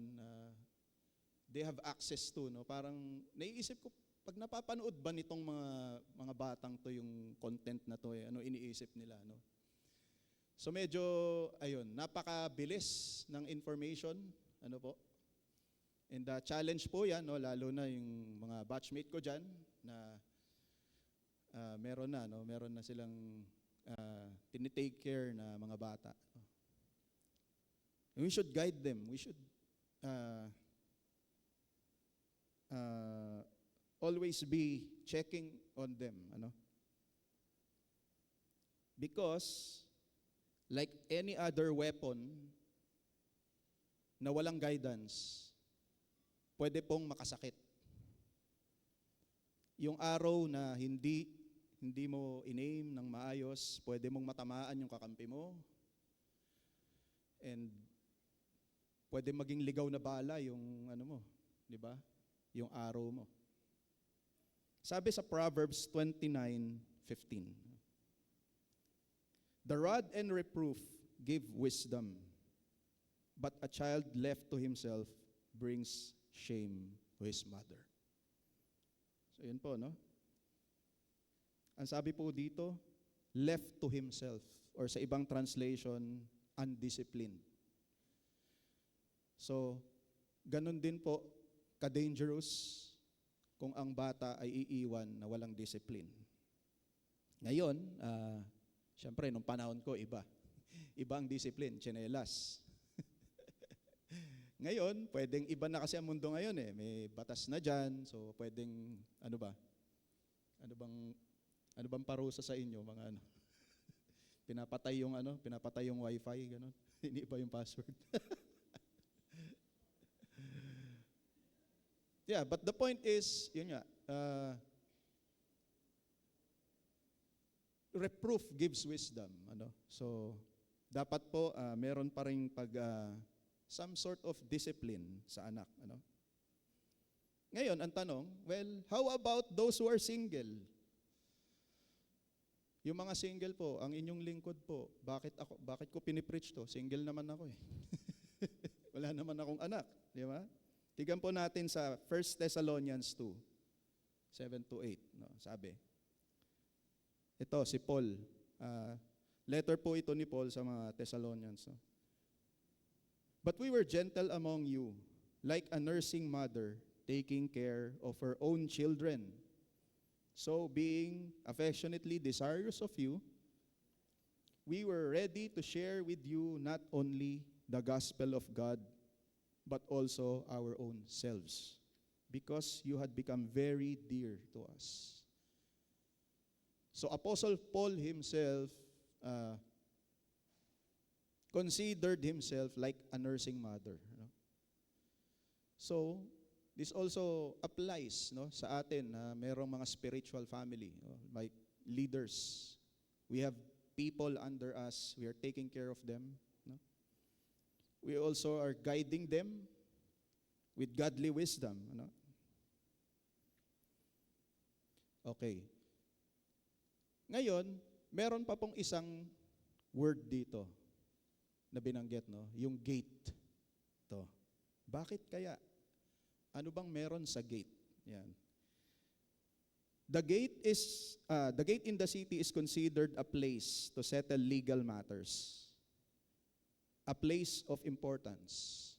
they have access to. No? Parang naiisip ko, pag napapanood ba nitong mga batang to yung content na to, ano iniisip nila? No? So medyo, ayun, napakabilis ng information. Ano po? And challenge po yan, no? Lalo na yung mga batchmate ko dyan, na meron na silang tinitake care na mga bata. And we should guide them. We should always be checking on them, ano? Because like any other weapon na walang guidance, pwede pong makasakit. Yung arrow na hindi mo in-aim ng maayos, pwede mong matamaan yung kakampi mo. And pwede maging ligaw na bala yung ano mo, di ba? Yung arrow mo. Sabi sa Proverbs 29:15, "The rod and reproof give wisdom, but a child left to himself brings shame to his mother." So yun po, no? Ang sabi po dito, left to himself, or sa ibang translation, undisciplined. So, ganun din po, ka-dangerous kung ang bata ay iiwan na walang discipline. Ngayon, syempre, nung panahon ko, iba. Iba ang discipline, tsinelas. Ngayon, pwedeng iba na kasi ang mundo ngayon eh. May batas na dyan, so pwedeng, ano bang parusa sa inyo, mga ano? Pinapatay yung wifi, gano'n. Iniiba yung password. Yeah, but the point is, yun nga, reproof gives wisdom, ano? So, dapat po meron pa ring some sort of discipline sa anak, ano? Ngayon, ang tanong, well, how about those who are single? Yung mga single po, ang inyong lingkod po, bakit ko pinipreach to? Single naman ako eh. Wala naman akong anak, di ba? Tignan po natin sa 1 Thessalonians 2, 7-8, no? Sabi. Ito, si Paul. Letter po ito ni Paul sa mga Thessalonians. No? "But we were gentle among you, like a nursing mother taking care of her own children. So, being affectionately desirous of you, we were ready to share with you not only the gospel of God, but also our own selves, because you had become very dear to us." So, Apostle Paul himself considered himself like a nursing mother. No? So, this also applies, no, sa atin na merong mga spiritual family, no, like leaders. We have people under us. We are taking care of them. No? We also are guiding them with godly wisdom. No? Okay. Ngayon, meron pa pong isang word dito na binanggit, no? Yung gate. To. Bakit kaya? Ano bang meron sa gate? Yan. The gate in the city is considered a place to settle legal matters. A place of importance.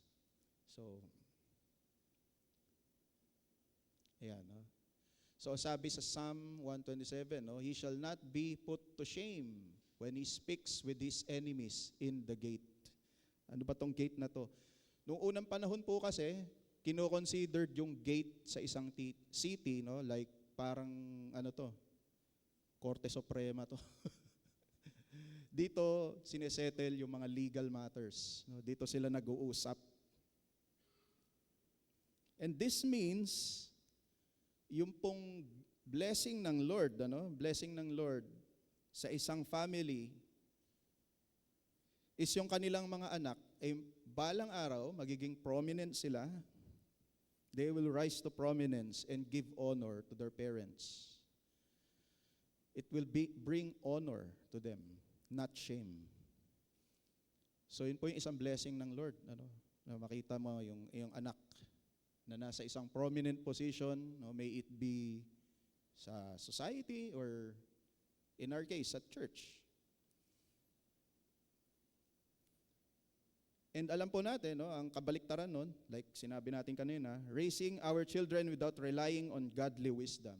So, ayan, no? So sabi sa Psalm 127, no, "He shall not be put to shame when he speaks with his enemies in the gate." Ano ba tong gate na to? Noong unang panahon po kasi, kino-considered yung gate sa isang city, no, like parang ano to, Korte Suprema to. Dito sinesettle yung mga legal matters, no? Dito sila nag-uusap. And this means yung pong blessing ng Lord, blessing ng Lord sa isang family is yung kanilang mga anak ay balang araw magiging prominent sila They will rise to prominence and give honor to their parents. It will bring honor to them, not shame. So yun po yung isang blessing ng Lord, na makita mo yung anak na nasa isang prominent position, may it be sa society or in our case, at church. And alam po natin, ang kabaliktaran nun, like sinabi natin kanina, raising our children without relying on godly wisdom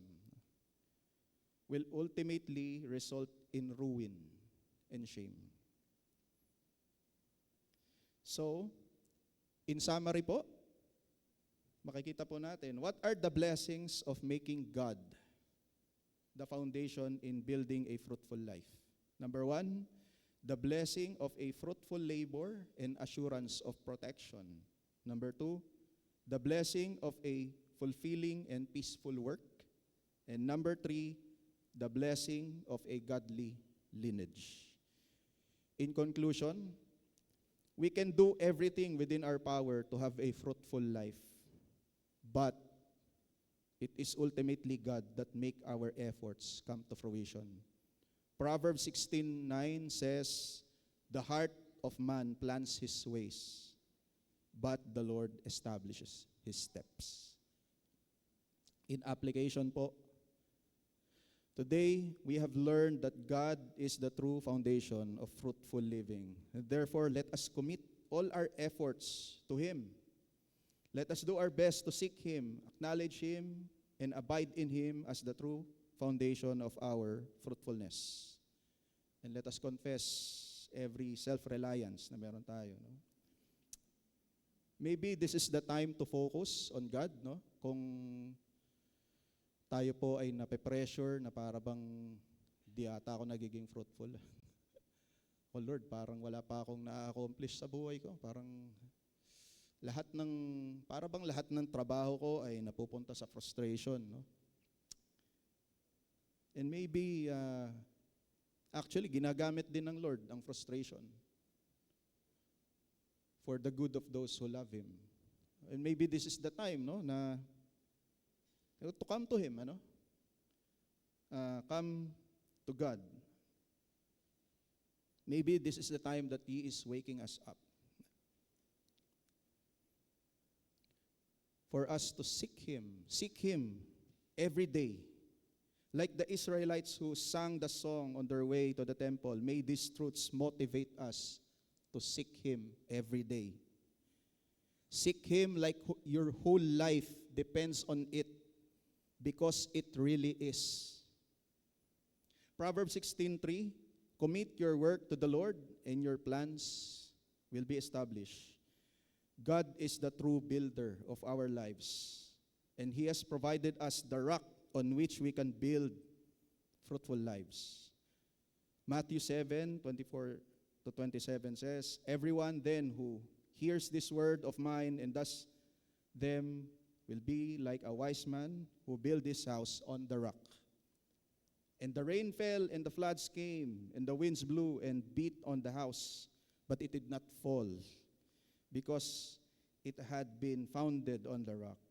will ultimately result in ruin and shame. So, in summary po, makikita po natin, what are the blessings of making God the foundation in building a fruitful life? Number 1, the blessing of a fruitful labor and assurance of protection. Number 2, the blessing of a fulfilling and peaceful work. And number 3, the blessing of a godly lineage. In conclusion, we can do everything within our power to have a fruitful life, but it is ultimately God that make our efforts come to fruition. Proverbs 16:9 says, "The heart of man plans his ways, but the Lord establishes his steps." In application po, today we have learned that God is the true foundation of fruitful living. And therefore, let us commit all our efforts to Him. Let us do our best to seek Him, acknowledge Him, and abide in Him as the true foundation of our fruitfulness. And let us confess every self-reliance na meron tayo. Maybe this is the time to focus on God, Kung tayo po ay nape-pressure na para bang di ata ako nagiging fruitful. Oh Lord, parang wala pa akong na-accomplish sa buhay ko. Parang lahat ng trabaho ko ay napupunta sa frustration, And maybe, actually, ginagamit din ng Lord ang frustration for the good of those who love Him. And maybe this is the time, na to come to Him, come to God. Maybe this is the time that He is waking us up. For us to seek Him every day. Like the Israelites who sang the song on their way to the temple, may these truths motivate us to seek Him every day. Seek Him like your whole life depends on it, because it really is. Proverbs 16:3, commit your work to the Lord and your plans will be established. God is the true builder of our lives, and He has provided us the rock on which we can build fruitful lives. Matthew 7:24-27 says, "Everyone then who hears this word of mine and does them will be like a wise man who built his house on the rock. And the rain fell, and the floods came, and the winds blew and beat on the house, but it did not fall, because it had been founded on the rock.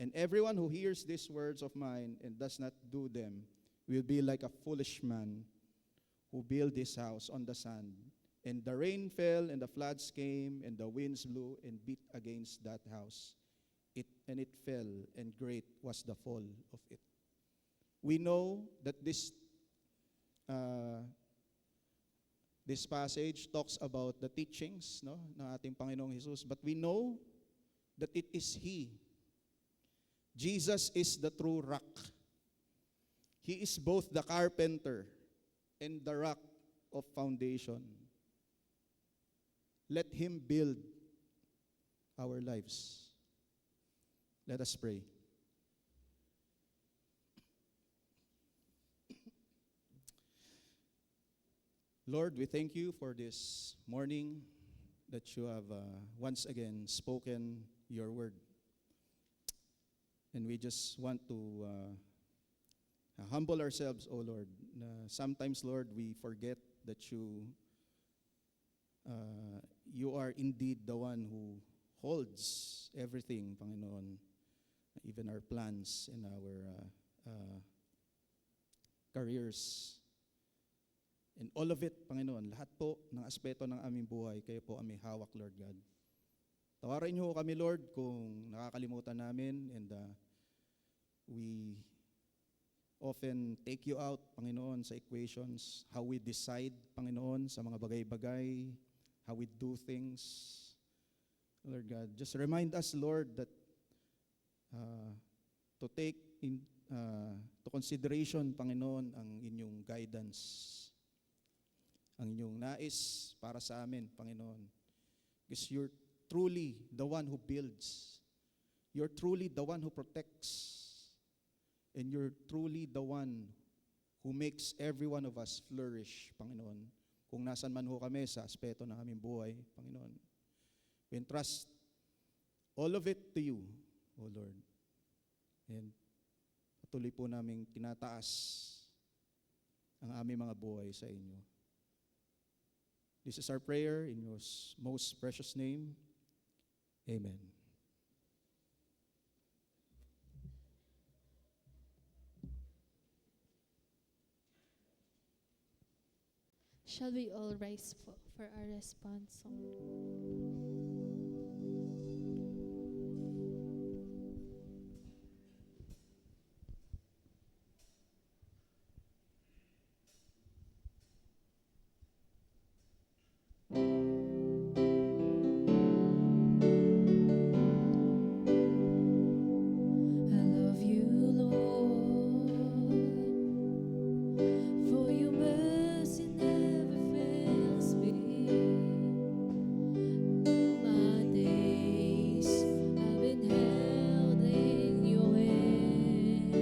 And everyone who hears these words of mine and does not do them will be like a foolish man who built his house on the sand. And the rain fell, and the floods came, and the winds blew and beat against that house. And it fell, and great was the fall of it." We know that this passage talks about the teachings ng ating Panginoong Jesus, but we know that it is He. Jesus is the true rock. He is both the carpenter and the rock of foundation. Let Him build our lives. Let us pray. Lord, we thank You for this morning that You have once again spoken Your word. And we just want to humble ourselves, O Lord. Sometimes, Lord, we forget that You are indeed the one who holds everything, Panginoon, even our plans and our careers. And all of it, Panginoon, lahat po ng aspeto ng aming buhay, kayo po aming hawak, Lord God. Tawarin niyo kami, Lord, kung nakakalimutan namin and we often take you out, Panginoon, sa equations, how we decide, Panginoon, sa mga bagay-bagay, how we do things. Lord God, just remind us, Lord, that to take to consideration, Panginoon, ang inyong guidance, ang inyong nais para sa amin, Panginoon. Because you're truly the one who builds. You're truly the one who protects. And you're truly the one who makes every one of us flourish, Panginoon. Kung nasan man ho kami sa aspeto ng aming buhay, Panginoon. We entrust all of it to you, O Lord. And patuloy po naming tinataas ang aming mga buhay sa inyo. This is our prayer in your most precious name. Amen. Shall we all rise for our response song? I love you, Lord, for your mercy never fails me. All my days I've been held in your hand.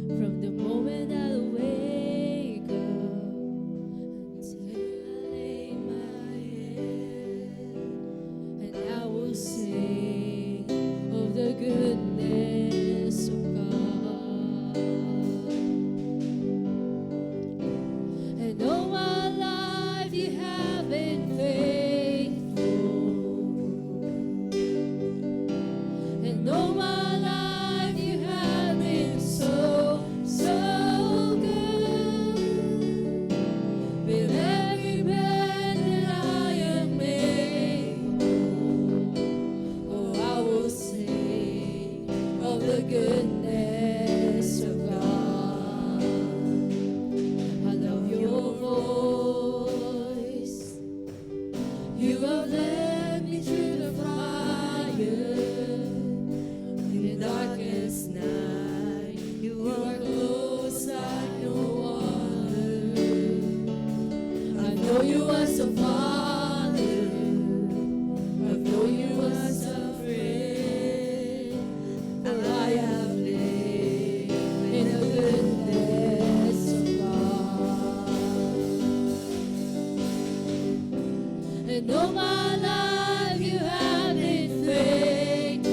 From the moment I wake up until I lay my head, and I will sing of the goodness of God. And all my life you have been faithful. And all my life you have been so, so good. With every breath that I am able, oh, I will sing of the goodness of God. I love your voice. You have led me through the fire. In the darkest night, you are close like no other. I know you as a father. I know you as a friend. For I have lived in the goodness of God. And all my life you have been faithful.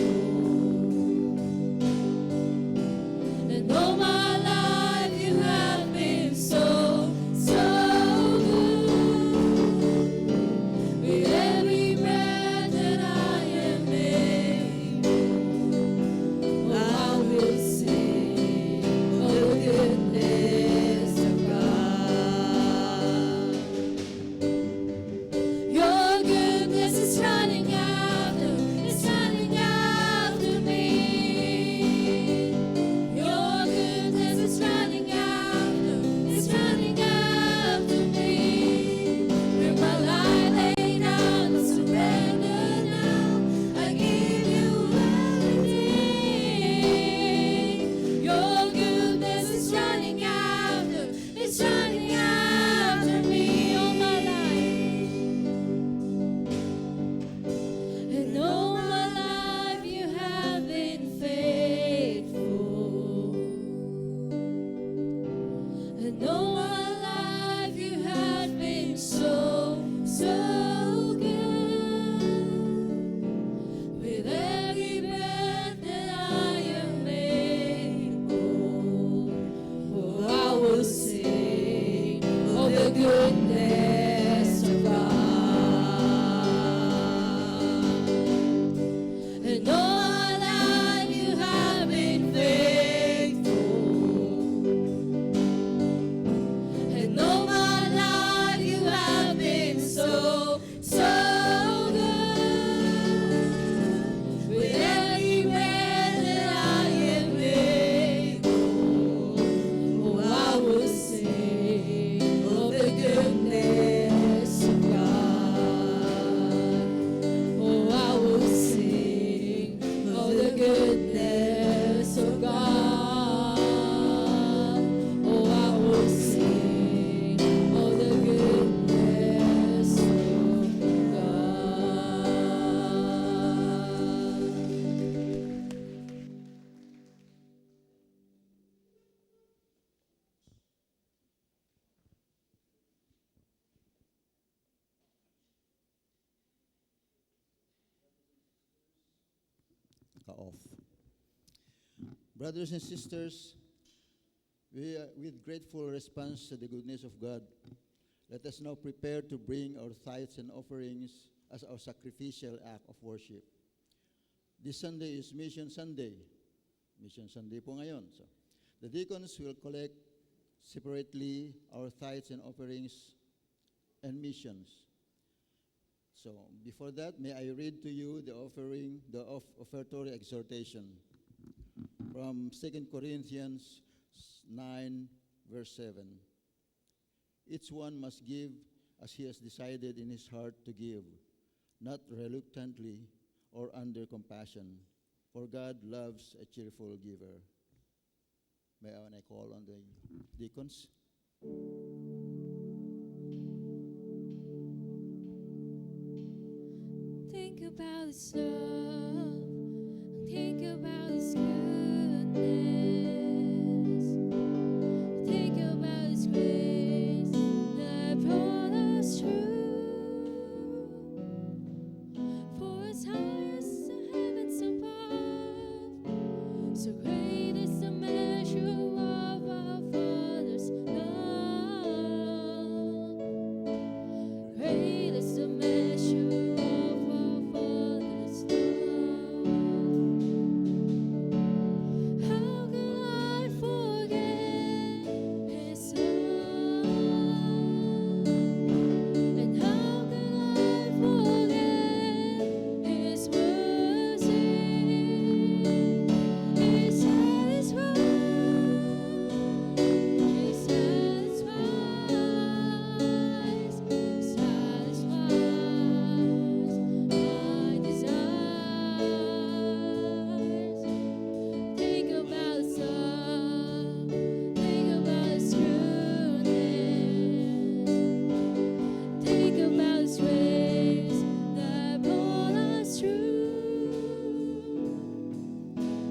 And all my life you have been so, so good. With every breath that I am able, I will sing of the goodness of God. Your goodness is running after, it's running naka-off. Brothers and sisters, with grateful response to the goodness of God, let us now prepare to bring our tithes and offerings as our sacrificial act of worship. This Sunday is Mission Sunday. Mission Sunday po ngayon. So, the deacons will collect separately our tithes and offerings and missions. So, before that, may I read to you the offertory exhortation from 2 Corinthians 9, verse 7. Each one must give as he has decided in his heart to give, not reluctantly or under compassion, for God loves a cheerful giver. May I call on the deacons? Think about His love. Think about His goodness. Think about His grace that brought us through. For as high as the heavens above, so great is the measure of our Father's love. Great is the measure of our Father's love. How could I forget His love? And how could I forget His mercy? He satisfies. He satisfies. Satisfies my desires. Think about His love. Think about His goodness. Think about His grace that brought us through.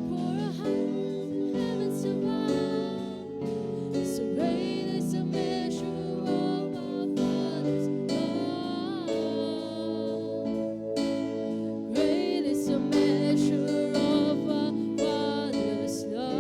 For a heavens above, so great is the measure of our Father's love. Great is the measure of our Father's love.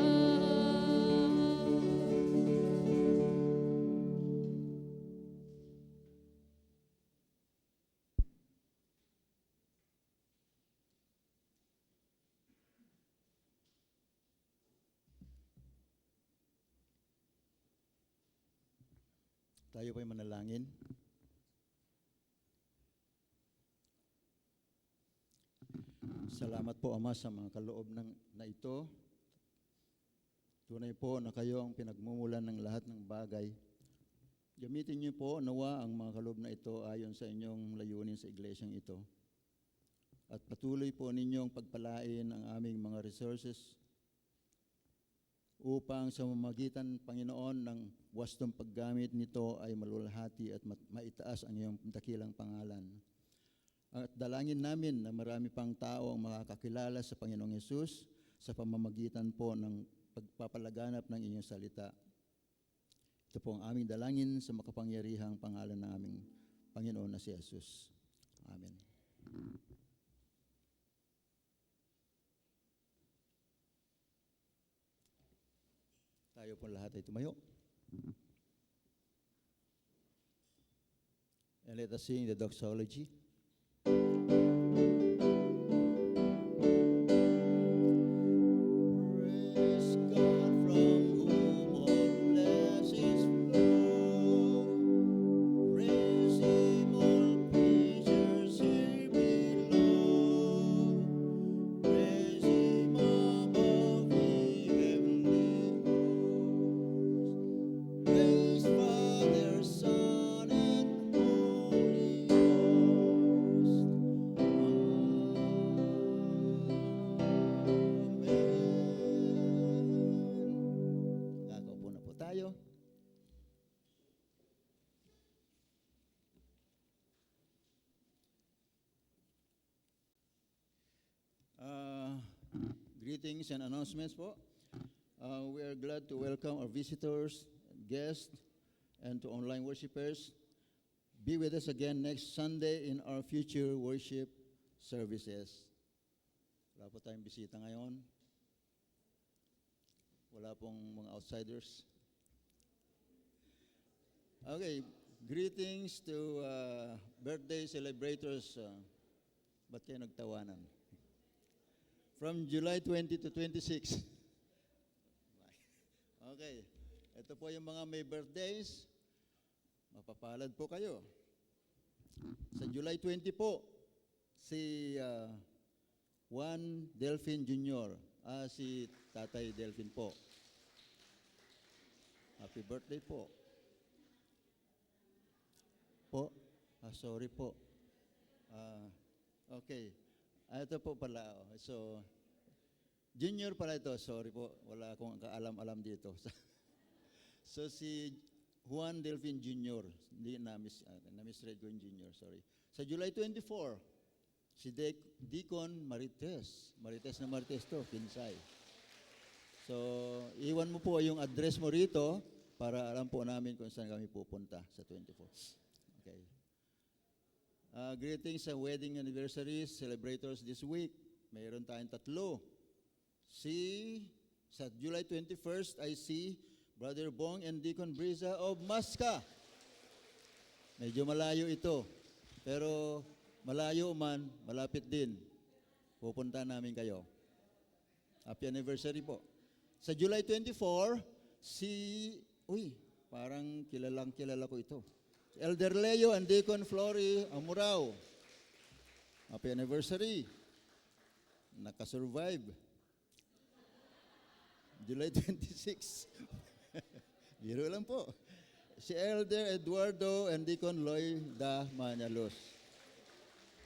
Tayo po'y manalangin. Salamat po, Ama, sa mga kaloob na ito. Tunay po na kayo ang pinagmumulan ng lahat ng bagay. Gamitin niyo po, nawa, ang mga kaloob na ito ayon sa inyong layunin sa iglesyang ito. At patuloy po ninyong pagpalain ang aming mga resources upang sa mamagitan, Panginoon, ng wastong paggamit nito ay malulahati at maitaas ang iyong dakilang pangalan. At dalangin namin na marami pang tao ang makakakilala sa Panginoong Hesus sa pamamagitan po ng pagpapalaganap ng inyong salita. Ito po ang aming dalangin sa makapangyarihang pangalan ng aming Panginoon na si Jesus. Amen. Tayo po lahat ay tumayo. And let us sing the doxology. Praise God from whom all blessings flow. Praise Him, all creatures here below. Praise Him above the heavenly hosts. Praise Father, Son, and Holy Ghost. Amen. Kakaupo na po tayo. Greetings and announcements po. We are glad to welcome our visitors, guests, and to online worshipers. Be with us again next Sunday in our future worship services. Wala po tayong bisita ngayon. Wala pong mga outsiders. Okay, greetings to birthday celebrators. Ba't kayo nagtawanan? From July 20 to 26. Okay, ito po yung mga may birthdays. Mapapalad po kayo. Sa July 20 po, si Juan Delfin Jr., si Tatay Delfin po. Happy birthday po. Po? Sorry po. Okay. Ito po pala. So, Junior pala ito. Sorry po. Wala akong kaalam-alam dito. So, si Juan Delfin Jr. Hindi na-misread ko yung Junior. Sorry. Sa July 24, si Deacon Marites. Marites na Marites to, Kinsay. So, iwan mo po yung address mo rito para alam po namin kung saan kami pupunta sa 24. Okay. Greetings sa wedding anniversaries, celebrators this week. Mayroon tayong 3. Sa July 21st, I see Brother Bong and Deacon Briza of Masca. Medyo malayo ito. Pero malayo man, malapit din. Pupunta namin kayo. Happy anniversary po. Sa July 24, parang kilala ko ito. Elder Leo and Deacon Flory Amurao. Happy anniversary. Nakasurvive. July 26. Biro lang po. Si Elder Eduardo and Deacon Lloyda Manalos.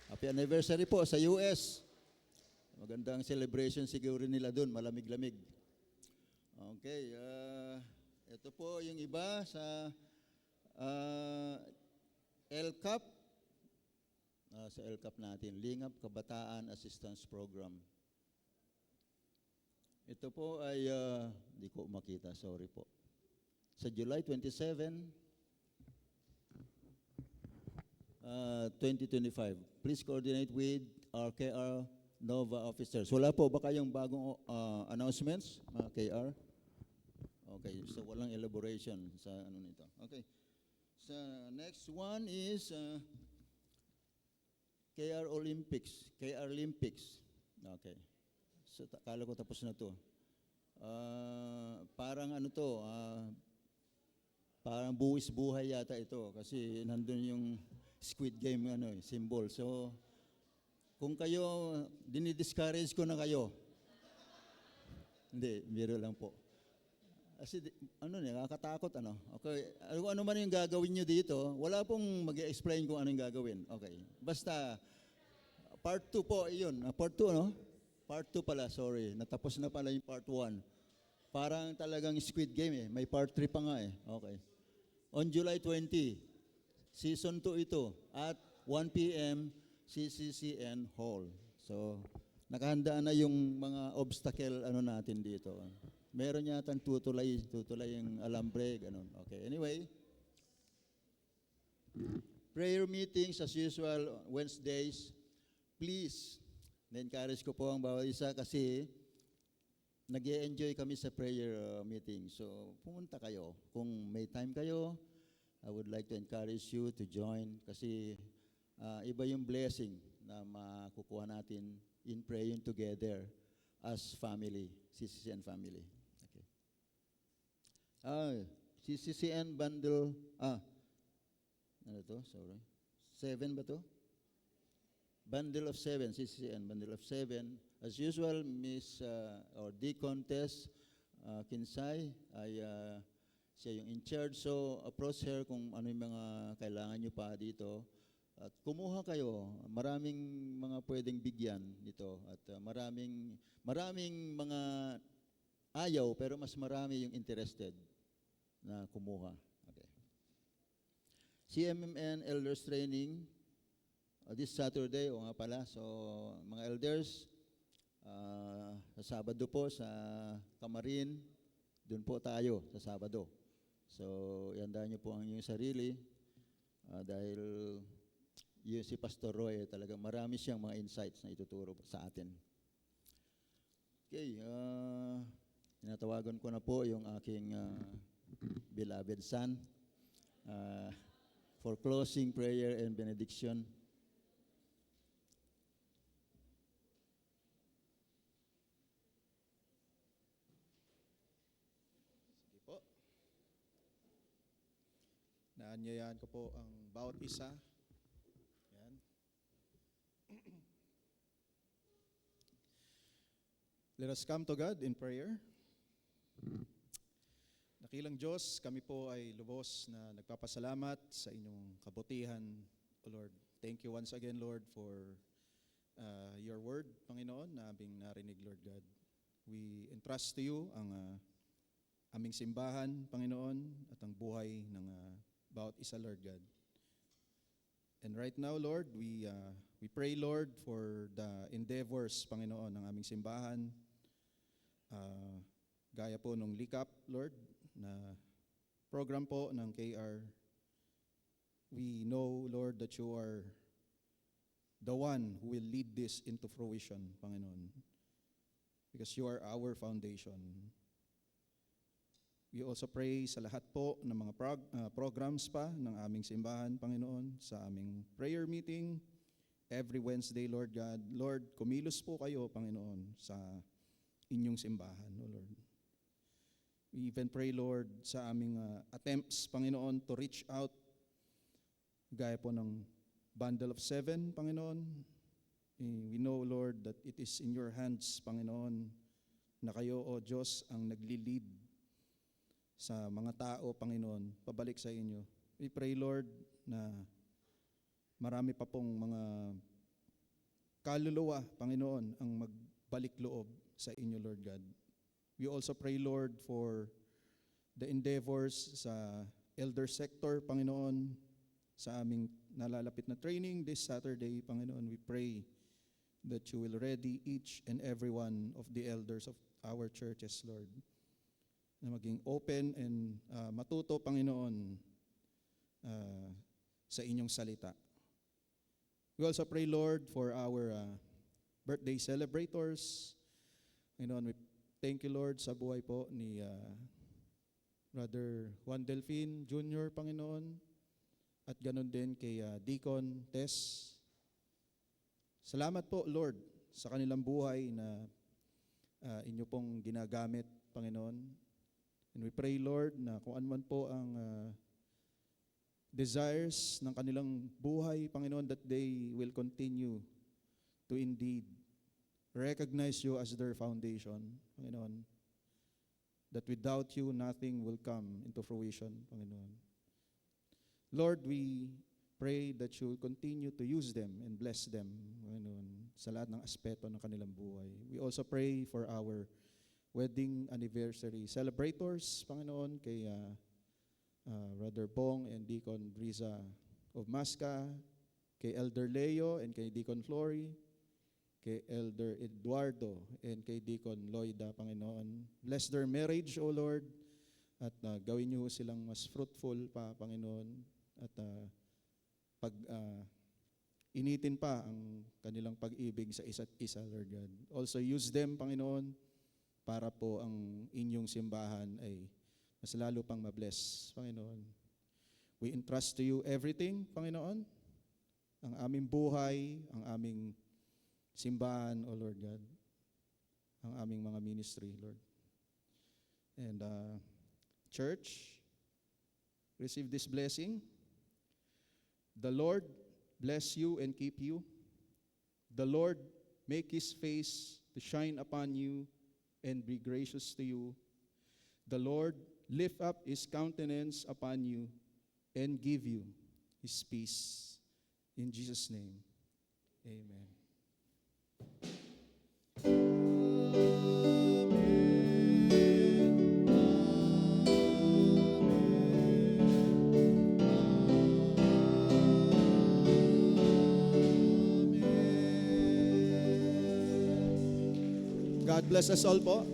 Happy anniversary po sa US. Magandang celebration siguro nila doon, malamig-lamig. Okay, ito po yung iba sa LCAP. Sa LCAP natin, Lingap Kabataan Assistance Program. Ito po ay, di ko makita, sorry po. Sa July 27, 2025, please coordinate with our KR Nova officers. Wala po ba kayong bagong announcements, mga KR? Okay, so walang elaboration sa ano nito. Okay. So next one is KR Olympics. KR Olympics. Okay. So kala ko tapos na to. Parang ano to, parang buwis buhay yata ito kasi nandun yung Squid Game symbol. So kung kayo, dinidiscourage ko na kayo. Hindi, biro lang po. Kasi nakakatakot Okay, ano man yung gagawin nyo dito, wala pong mag-explain kung anong gagawin. Okay, basta part 2 po, yun. Part 2, no? Part 2 pala, sorry. Natapos na pala yung part 1. Parang talagang Squid Game May part 3 pa nga Okay. On July 20, season 2 ito at 1 p.m. CCCN Hall. So, nakahanda na yung mga obstacle natin dito. Meron yata tutulay yung alambre, ganun. Okay, anyway. Prayer meetings as usual, Wednesdays. Please, na-encourage ko po ang bawat isa kasi nag-e-enjoy kami sa prayer meeting. So, pumunta kayo. Kung may time kayo, I would like to encourage you to join kasi iba yung blessing na makukuha natin in praying together as family, CCCN family. Okay. CCCN bundle, ano to? Sorry. 7 ba to? Bundle of 7, CCCN, bundle of 7. As usual, Miss or Deacon Tess Kinsay, siya yung in charge. So, approach her kung ano yung mga kailangan nyo pa dito. At kumuha kayo. Maraming mga pwedeng bigyan nito. At maraming mga ayaw, pero mas marami yung interested na kumuha. Okay. CMMN Elders Training, this Saturday, o nga pala, so mga elders, sa Sabado po sa Kamarin, doon po tayo sa Sabado. So, iandaan niyo po ang inyong sarili dahil yun si Pastor Roy, talagang marami siyang mga insights na ituturo sa atin. Okay, tinatawagan ko na po yung aking beloved son uh, for closing prayer and benediction. Sige po. Naanyayahan ko po ang bawat isa. Yan. Let us come to God in prayer. Dakilang Diyos, kami po ay lubos na nagpapasalamat sa inyong kabutihan, O Lord. Thank you once again, Lord, for your word, Panginoon, na aming narinig, Lord God. We entrust to you ang aming simbahan, Panginoon, at ang buhay ng bawat isa, Lord God. And right now, Lord, we pray, Lord, for the endeavors, Panginoon, ng aming simbahan. Gaya po nung Likap, Lord, na program po ng KR. We know, Lord, that you are the one who will lead this into fruition, Panginoon, because you are our foundation. We also pray sa lahat po ng mga programs pa ng aming simbahan, Panginoon, sa aming prayer meeting every Wednesday, Lord God. Lord, kumilos po kayo, Panginoon, sa inyong simbahan, O Lord. We even pray, Lord, sa aming attempts, Panginoon, to reach out, gaya po ng Bundle of 7, Panginoon. We know, Lord, that it is in your hands, Panginoon, na kayo, O Diyos, ang nagli-lead sa mga tao, Panginoon, pabalik sa inyo. We pray, Lord, na marami pa pong mga kaluluwa, Panginoon, ang magbalik loob sa inyo, Lord God. We also pray, Lord, for the endeavors sa elder sector, Panginoon, sa aming nalalapit na training this Saturday, Panginoon. We pray that you will ready each and every one of the elders of our churches, Lord, na maging open and matuto, Panginoon, sa inyong salita. We also pray, Lord, for our birthday celebrators. Panginoon, we thank you, Lord, sa buhay po ni Brother Juan Delfin Jr., Panginoon, at ganun din kay Deacon Tess. Salamat po, Lord, sa kanilang buhay na inyo pong ginagamit, Panginoon. And we pray, Lord, na kung ano man po ang desires ng kanilang buhay, Panginoon, that they will continue to indeed recognize you as their foundation, Panginoon. That without you, nothing will come into fruition, Panginoon. Lord, we pray that you will continue to use them and bless them, Panginoon, sa lahat ng aspeto ng kanilang buhay. We also pray for our wedding anniversary celebrators, Panginoon, kay Brother Bong and Deacon Briza of Masca, kay Elder Leo and kay Deacon Flory, kay Elder Eduardo and kay Deacon Loida, Panginoon. Bless their marriage, O Lord, at gawin niyo silang mas fruitful pa, Panginoon, at initin pa ang kanilang pag-ibig sa isa't isa, Lord God. Also use them, Panginoon, para po ang inyong simbahan ay mas lalo pang mabless, Panginoon. We entrust to you everything, Panginoon, ang aming buhay, ang aming simbahan, O Lord God, ang aming mga ministry, Lord. And church, receive this blessing. The Lord bless you and keep you. The Lord make His face to shine upon you and be gracious to you. The Lord lift up His countenance upon you and give you His peace. In Jesus' name, amen. God bless us all po.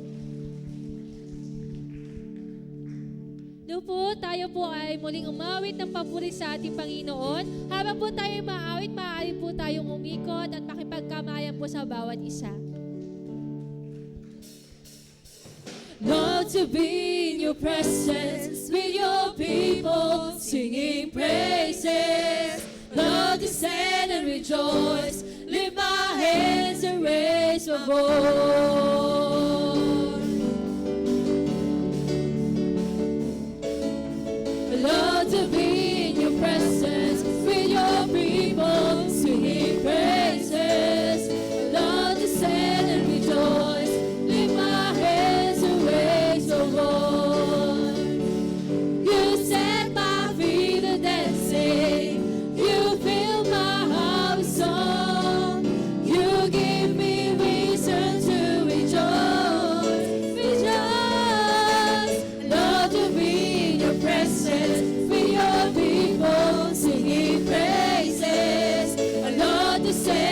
Doon po, tayo po ay muling umawit ng papuri sa ating Panginoon. Habang po tayo maawit, maaari po tayong umikot at makipagkamayan po sa bawat isa. Love to be in your presence with your people singing praises. Love to stand and rejoice, lift my hands and raise my voice. Love to be in your presence with your people singing praises. Love to stand and rejoice, lift my hands and raise your voice. You set my feet a dancing, you fill my heart with song. You give me reason to rejoice, rejoice. Love to be in your presence with your people singing praises. I love to say